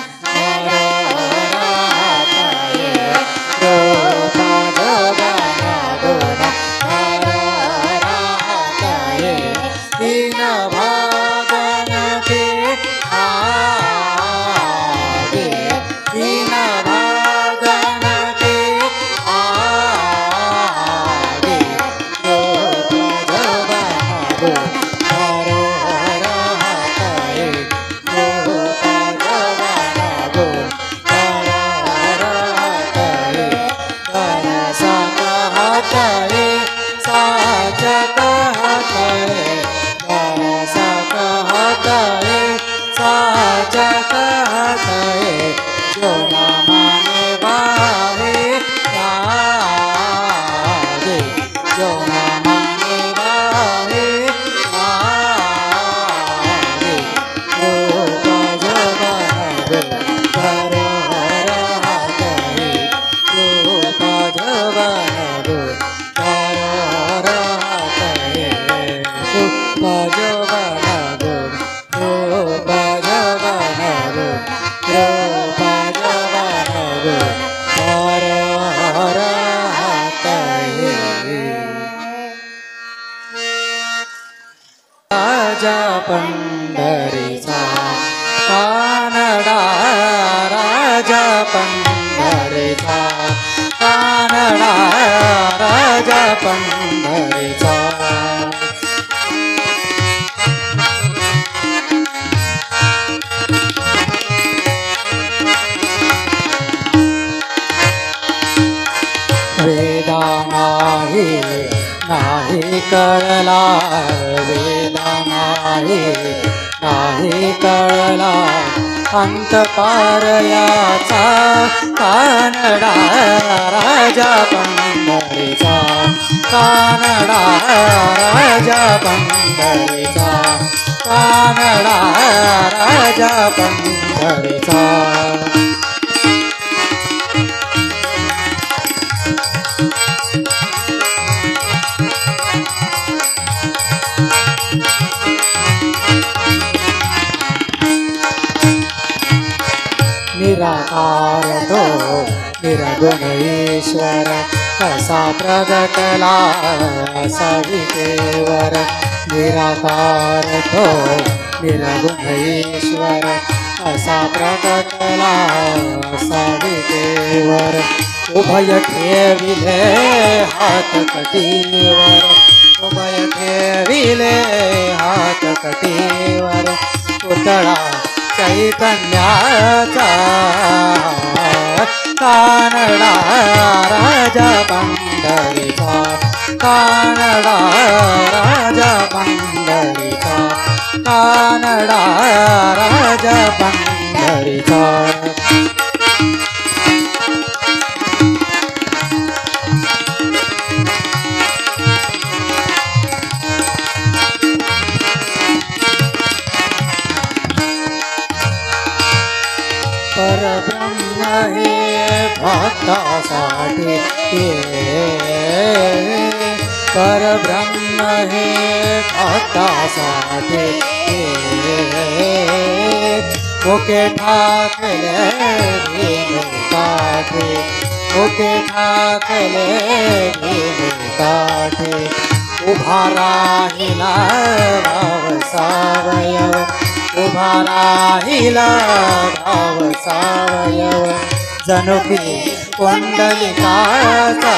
पंढरीचा कानडा, राजा पंढरीचा कानडा, राजा पंढरीचा. वेदा नाही कळला, वेदा नाही कळला, अंत पारयाचा कानडा, राजा पंढरीचा कानडा, राजा पंढरीचा कानडा, राजा पंढरीचा. निराकार तो निर्गुण ईश्वर, कसा प्रगटला असा विटेवर. निराकार तो निर्गुण ईश्वर, असा प्रगटला असा विटेवर. उभय ठेविले हात कटीवर, उभय ठेविले हात कटीवर. पुतळा चैतन्याचा कानडा, राजा पंढरीचा कानडा, राजा पंढरीचा कानडा, राजा पंढरीचा. परब्रह्म हे भक्तासाठी, परब्रह्म हे भक्तासाठी. मुके ठाकले मुकाठे, मुके ठाकले मुकाठे. उभा राहिला भाव सावयव, उभा राहिला भाव सावयव, जणू की पुंडलिकाचा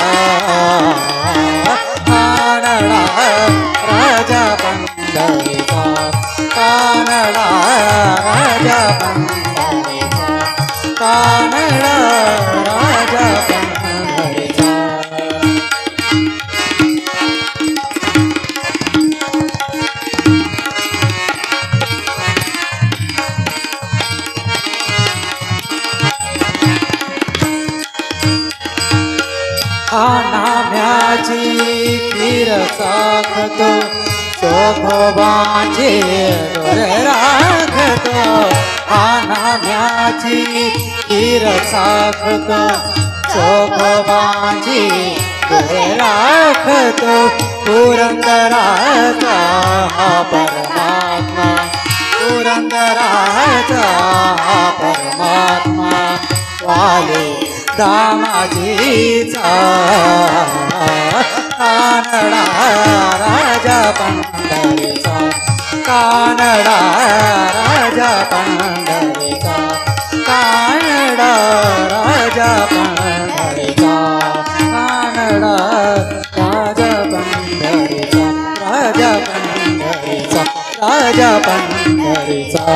कानडा राजा पंढरीचा, कानडा राजा पंढरीचा, कानडा राजा पंढरीचा. हा नाम्याची खीर साखतो, चोखोबाचे डोळे राखतो. हा नाम्याची खीर साखतो, चोखोबाची डोळे राखतो. पुरंदराचा हा परमात्मा, पुरंदराचा हा परमात्मा, वाले दामाजीचा कानडा राजा पंढरीचा, कानडा राजा पंढरीचा, कानडा राजा पंढरीचा, कानडा राजा पंढरीचा, राजा पंढरीचा, राजा पंढरीचा.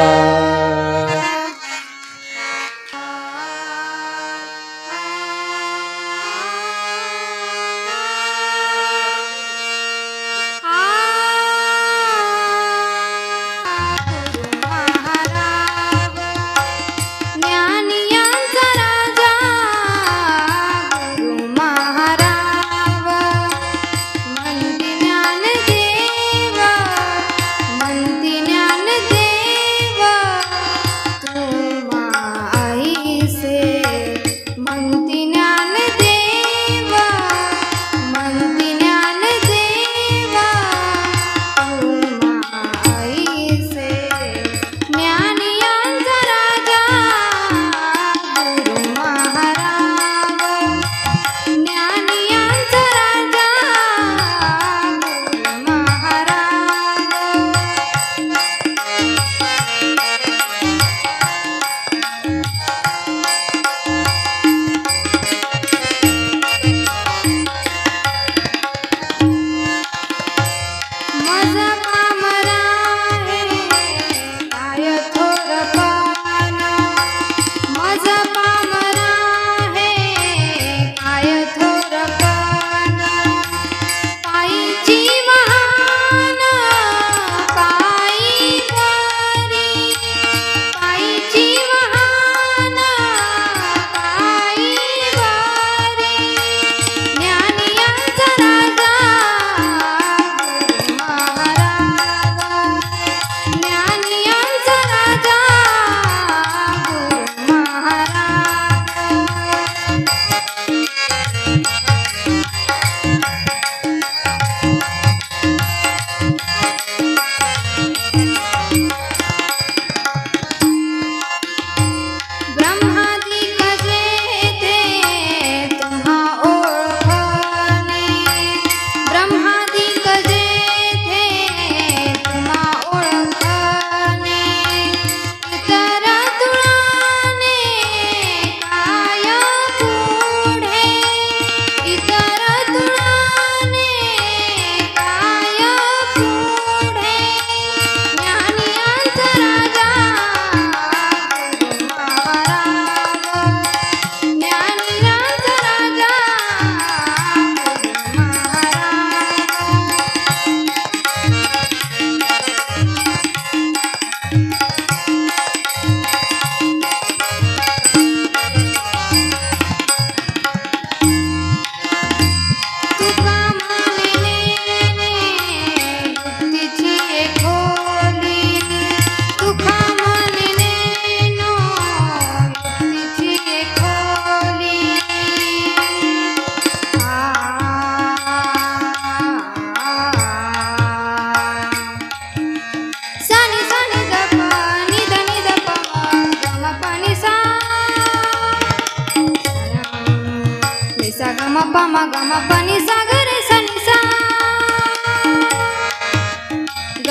ग म प म ग म प नि सा ग रे सा नि सा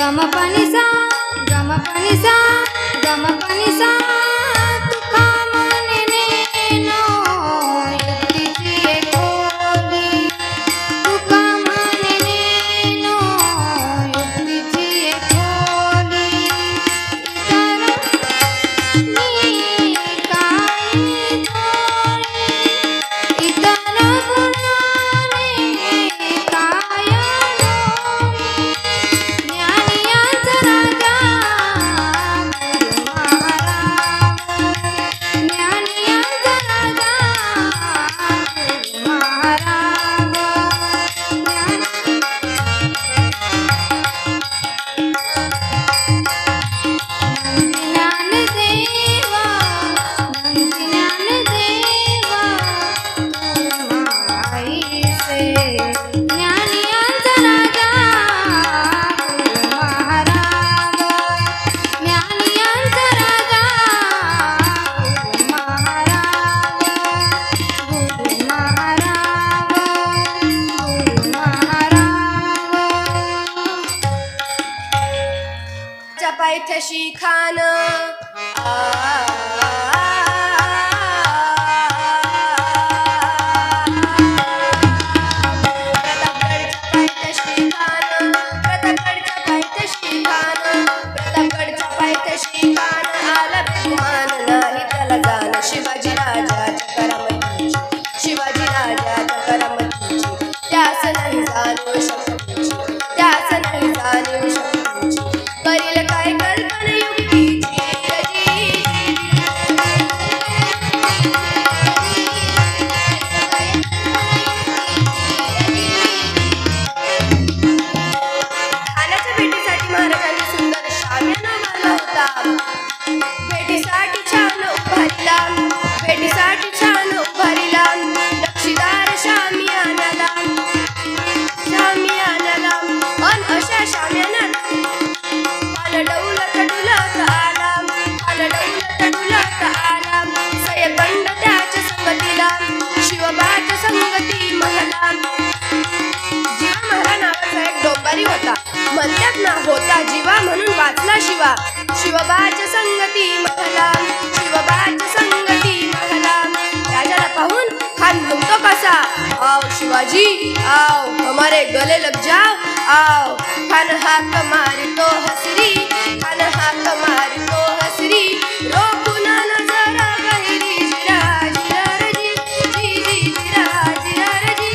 गम पनि सा गम पनि सा गम पनि सा तुका मनने नो युक्तीची एक खोली तुका मनने नो युक्तीची एक खोली इतर गुणाने काय ज्ञानियांचा राजा ज्ञानियांचा राजा ज्ञानदेवा ज्ञानदेवा आईसे ज्ञानियांचा राजा महाराज ज्ञानियांचा राजा महाराज गुरु महाराज गुरु महाराज जपायच्याशी खान शिवाजी राजाच्या करामतीची शिवाजी राजाच्या करामतीची त्यास नाही जाणीव शक्तीची त्यास नाही जाणीव शक्तीची करील काय कल्पना युक्तीची खानाच्या भेटीसाठी महाराजांनी सुंदर शामियाना मारला होता भेटीसाठी छान उभारला भेटीसाठी छान उभारला नक्षीदार शामियानाला शामियानाला अन अशा शामियानाला पान डौलत डुलत आला पान डौलत डुलत आला सयगंड त्याच्या संगतीला शिवबाच्या संगती महला जीवा महला नावाचा एक डोंबारी होता म्हणतात ना होता जीवा म्हणून वाचला शिवा शिवबाच्या संगती महला शिवबाच्या संगती महला राजाला पाहून खान म्हणतो कसा आओ शिवाजी आओ हमारे गले लग जाओ आओ खान हाक मारतो हसरी खान हाक मारतो हसरी रोकुना नजरा गहिरी जिरा जिरा रजी जी जी जिरा जिरा रजी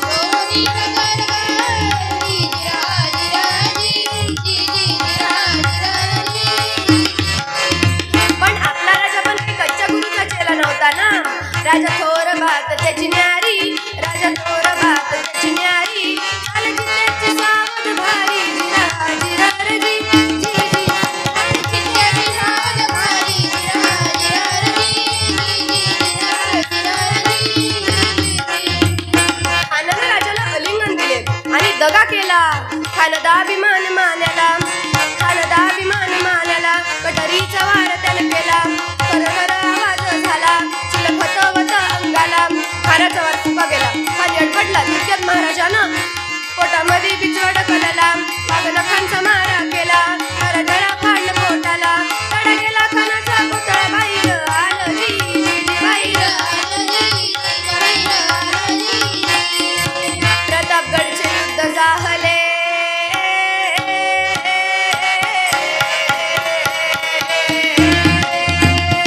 गोरी नगर गरी जिरा जिरा जी जी जी जिरा जिरा पण आपला राजा पण काही कच्च्या गुरुचा चेला नव्हता ना राजा थोर बात त्याची न्यारी राजा थोर बात त्याची न्यारी आलं की त्याची सावध भारी जिरा जिरा रजी जी जी चित्त्याची सावध भारी जिरा जिरा जी जी जिरा जिरा खानानं राजाला अलिंगन दिले आणि दगा केला खानदा अभिमान मानाला खानदा अभिमान मानाला कटरीचा वार त्यानं केला खरखर आवाज झाला चिलखत वत अंगाला खानाचा वार फुका गेला खाली अडपडला तितक्यात महाराजानं पोटामध्ये बिचवड कलला वाघन खानचा मारा केला धडा फाडलं पोटाला तडा गेला खानाचा पुतळा बाहेर आलं जी जी जी बाहेर प्रतापगडचे युद्ध झाले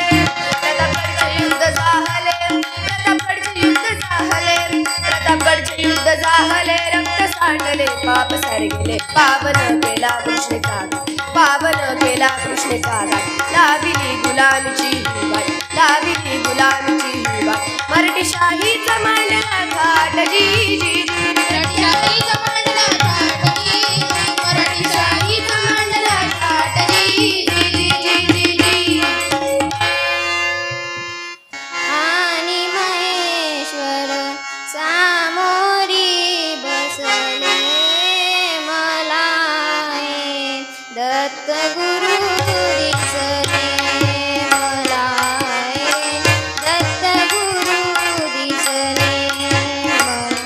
प्रतापगडचे युद्ध झाले प्रतापगडचे युद्ध झाले प्रतापगडचे युद्ध झाले रक्त सांडले पाप सारे गेले पावन केला कृष्णेचा पावन केला कृष्णेचा लाविली गुलामीची ही वाट लाविली गुलामीची ही वाट मराठी शाहीचा मांडला घाट जी जी मराठी शाहीचा मांडला घाट जी मराठी शाहीचा मांडला घाट जी जी जी जी जी जी आणि महेश्वर सामोरी बसले मला दत्त गुरु दिसले मला दत्त गुरु दिसले मला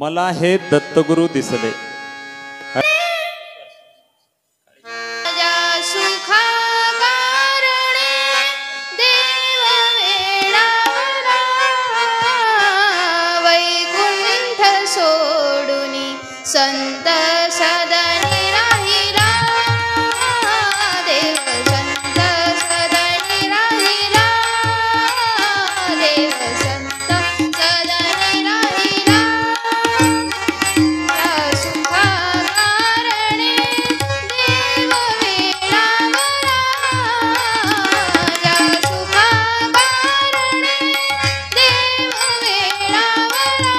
मला हे दत्तगुरु दिसले. संत सदनी राहिला देव, संत सदनी राहिला देव, संत सदनी राहिला या सुखा कारणे देव वेळावला, या सुखा कारणे देव वेळावला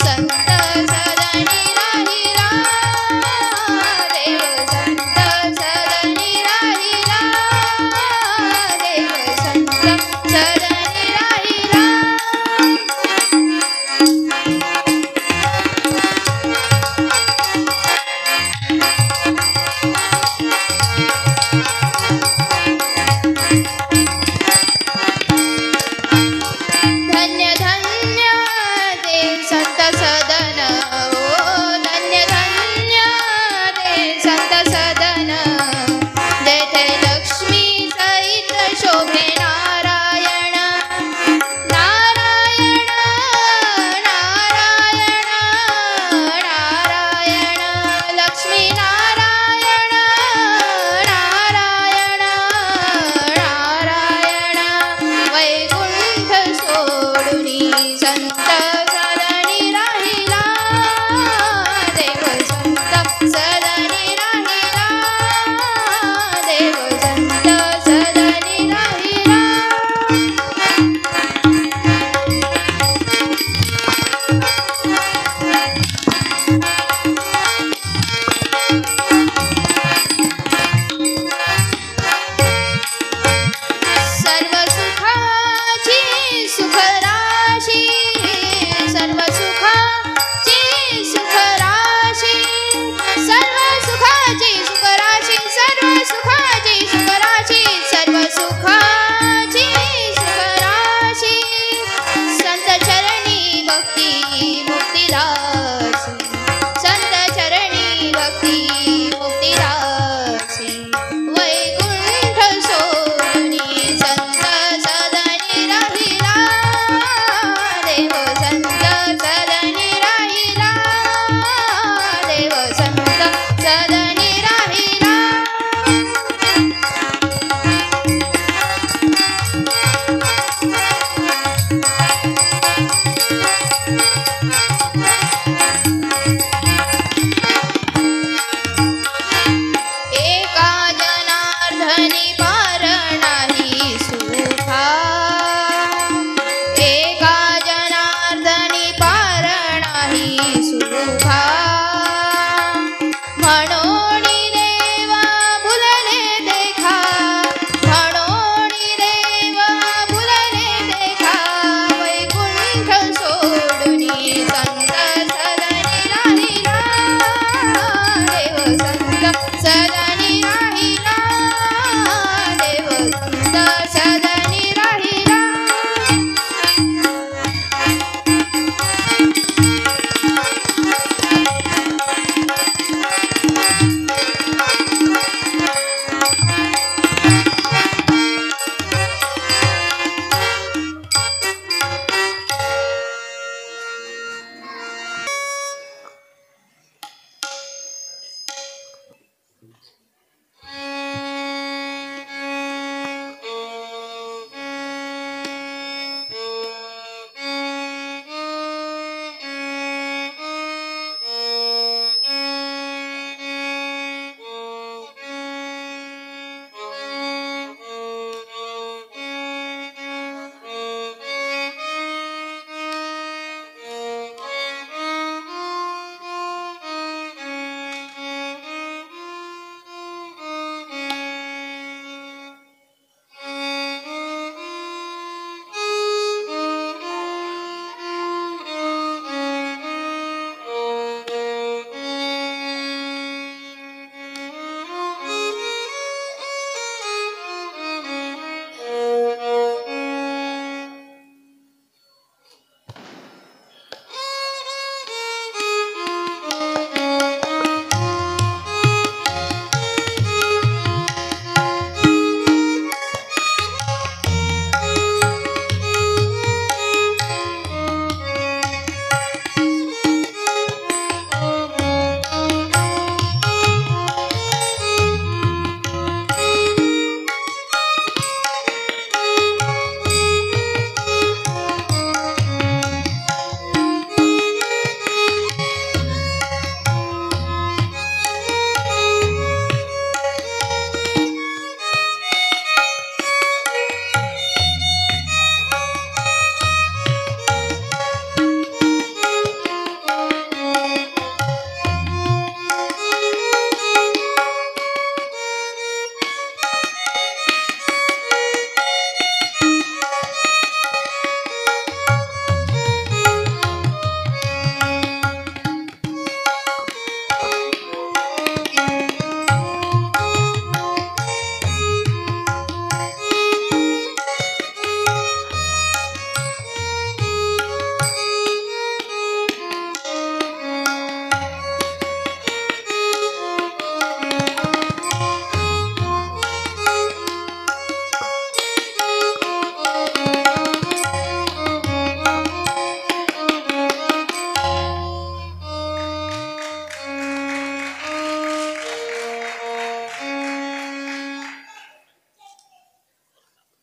संत सदनी राहिला देव, संत सदनी राहिला देव, संत सदनी राहिला. धन्य धन्य ते संत सदन, ओ धन्य धन्य ते संत सदन, जेथे लक्ष्मी सहित शोभे नारायण, नारायण नारायण नारायण, लक्ष्मी नारायण नारायण नारायण, वैकुंठ सोडुनी संत सदनी राहिला देव, संत सदनी राहिला देव, संत सदनी राहिला. सर्व सुखाची सुखराशी, सर्व सुखाची सुखराशी, सर्व सुखाची सुखराशी, सर्व सुखाची सुखराशी, सर्व सुखाची सुखराशी, संत चरणी भक्ती मुक्तिदासी, संत चरणी भक्ती मुक्तिदासी, वैकुंठ सोडुनी संत सदनी राहिला देव, संत सदनी राहिला देव, संत सदनी राहिला. एका जनार्दनी पार नाही सुखा, एका जनार्दनी पार नाही सुखा, म्हणून देवा भुलले देखा, म्हणून देवा भुलले देखा, वैकुंठ सोडुनी संत सदनी राहिला देव, संत सदनी राहिला देव, संत सदनी राहिला.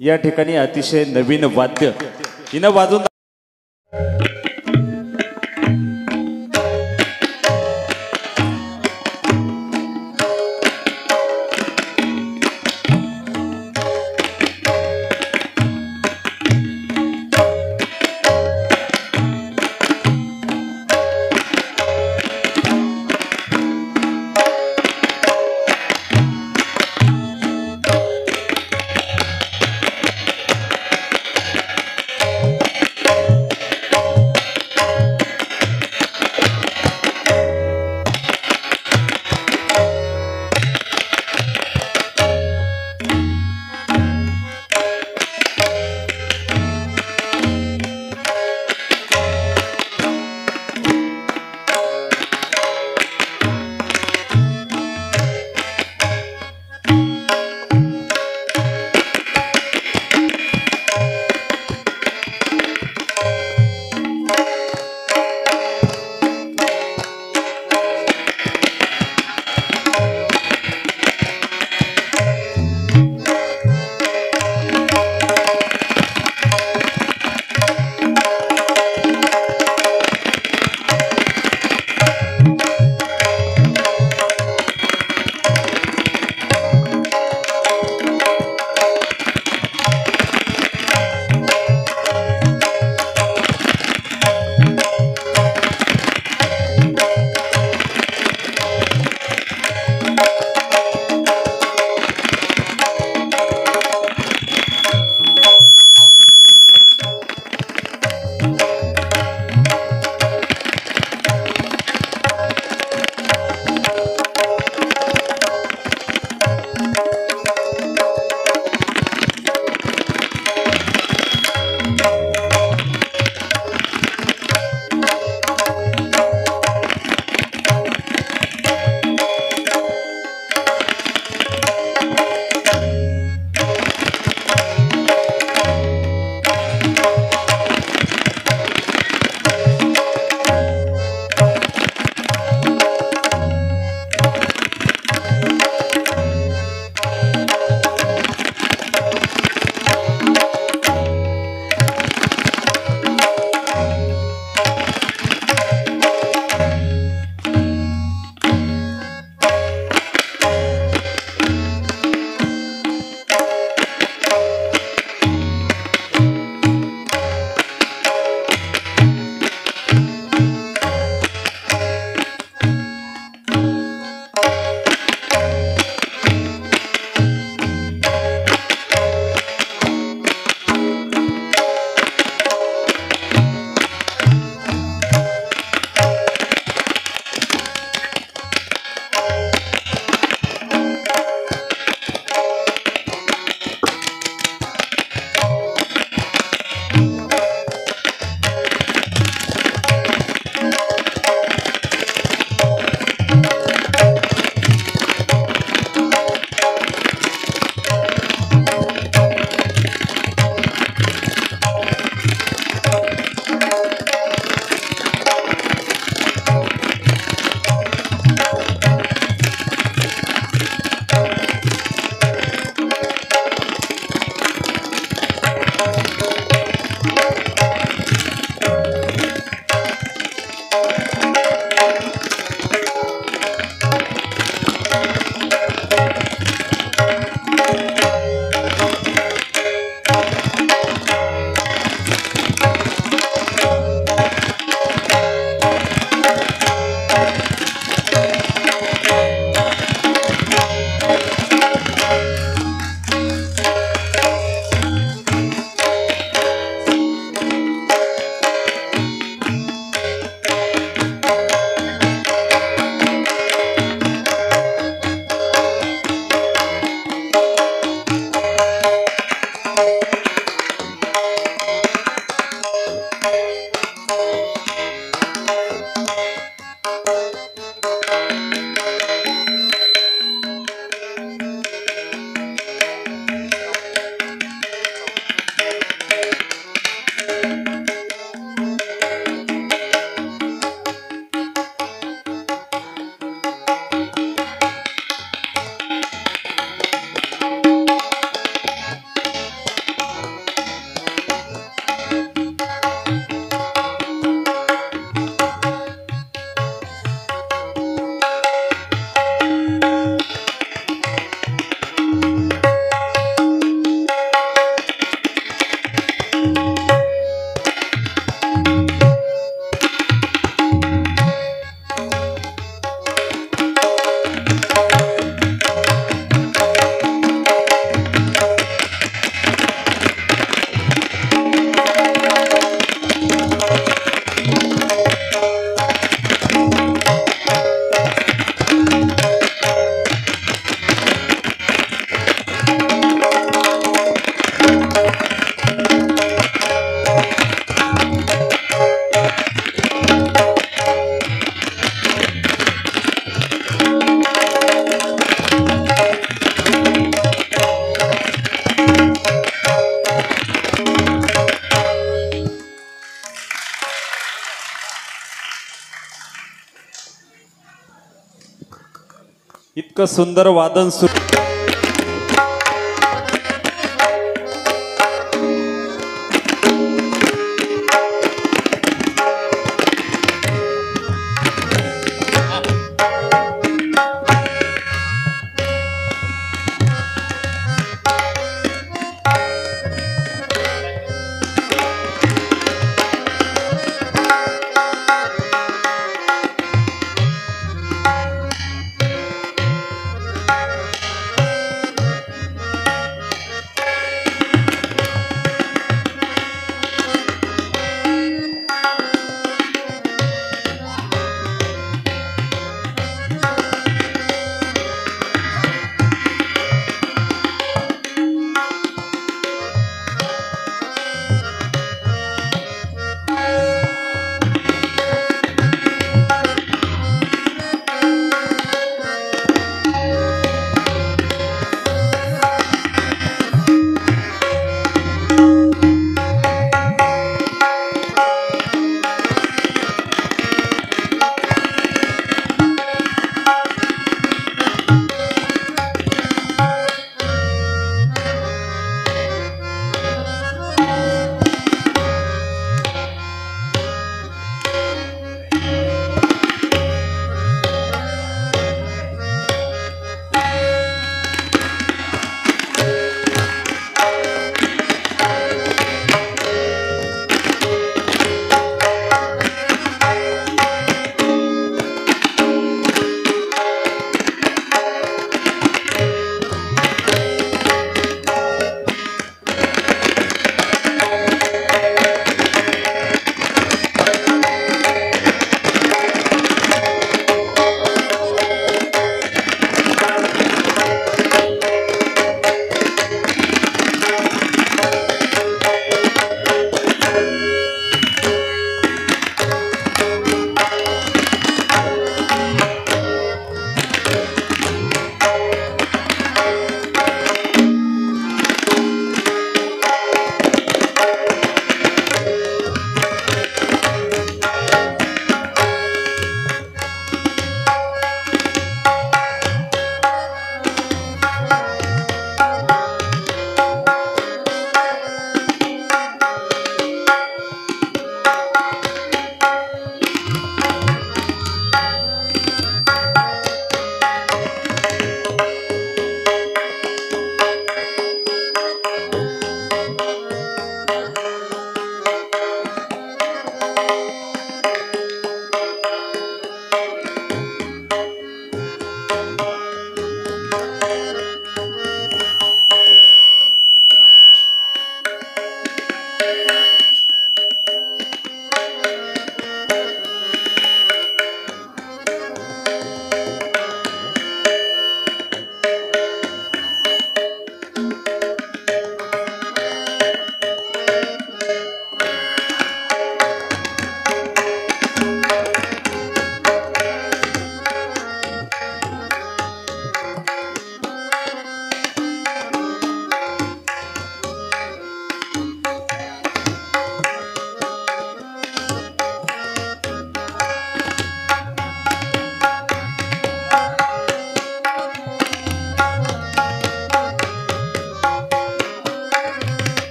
या ठिकाणी अतिशय नवीन वाद्य हिनं वाजून इतकं सुंदर वादन सुरू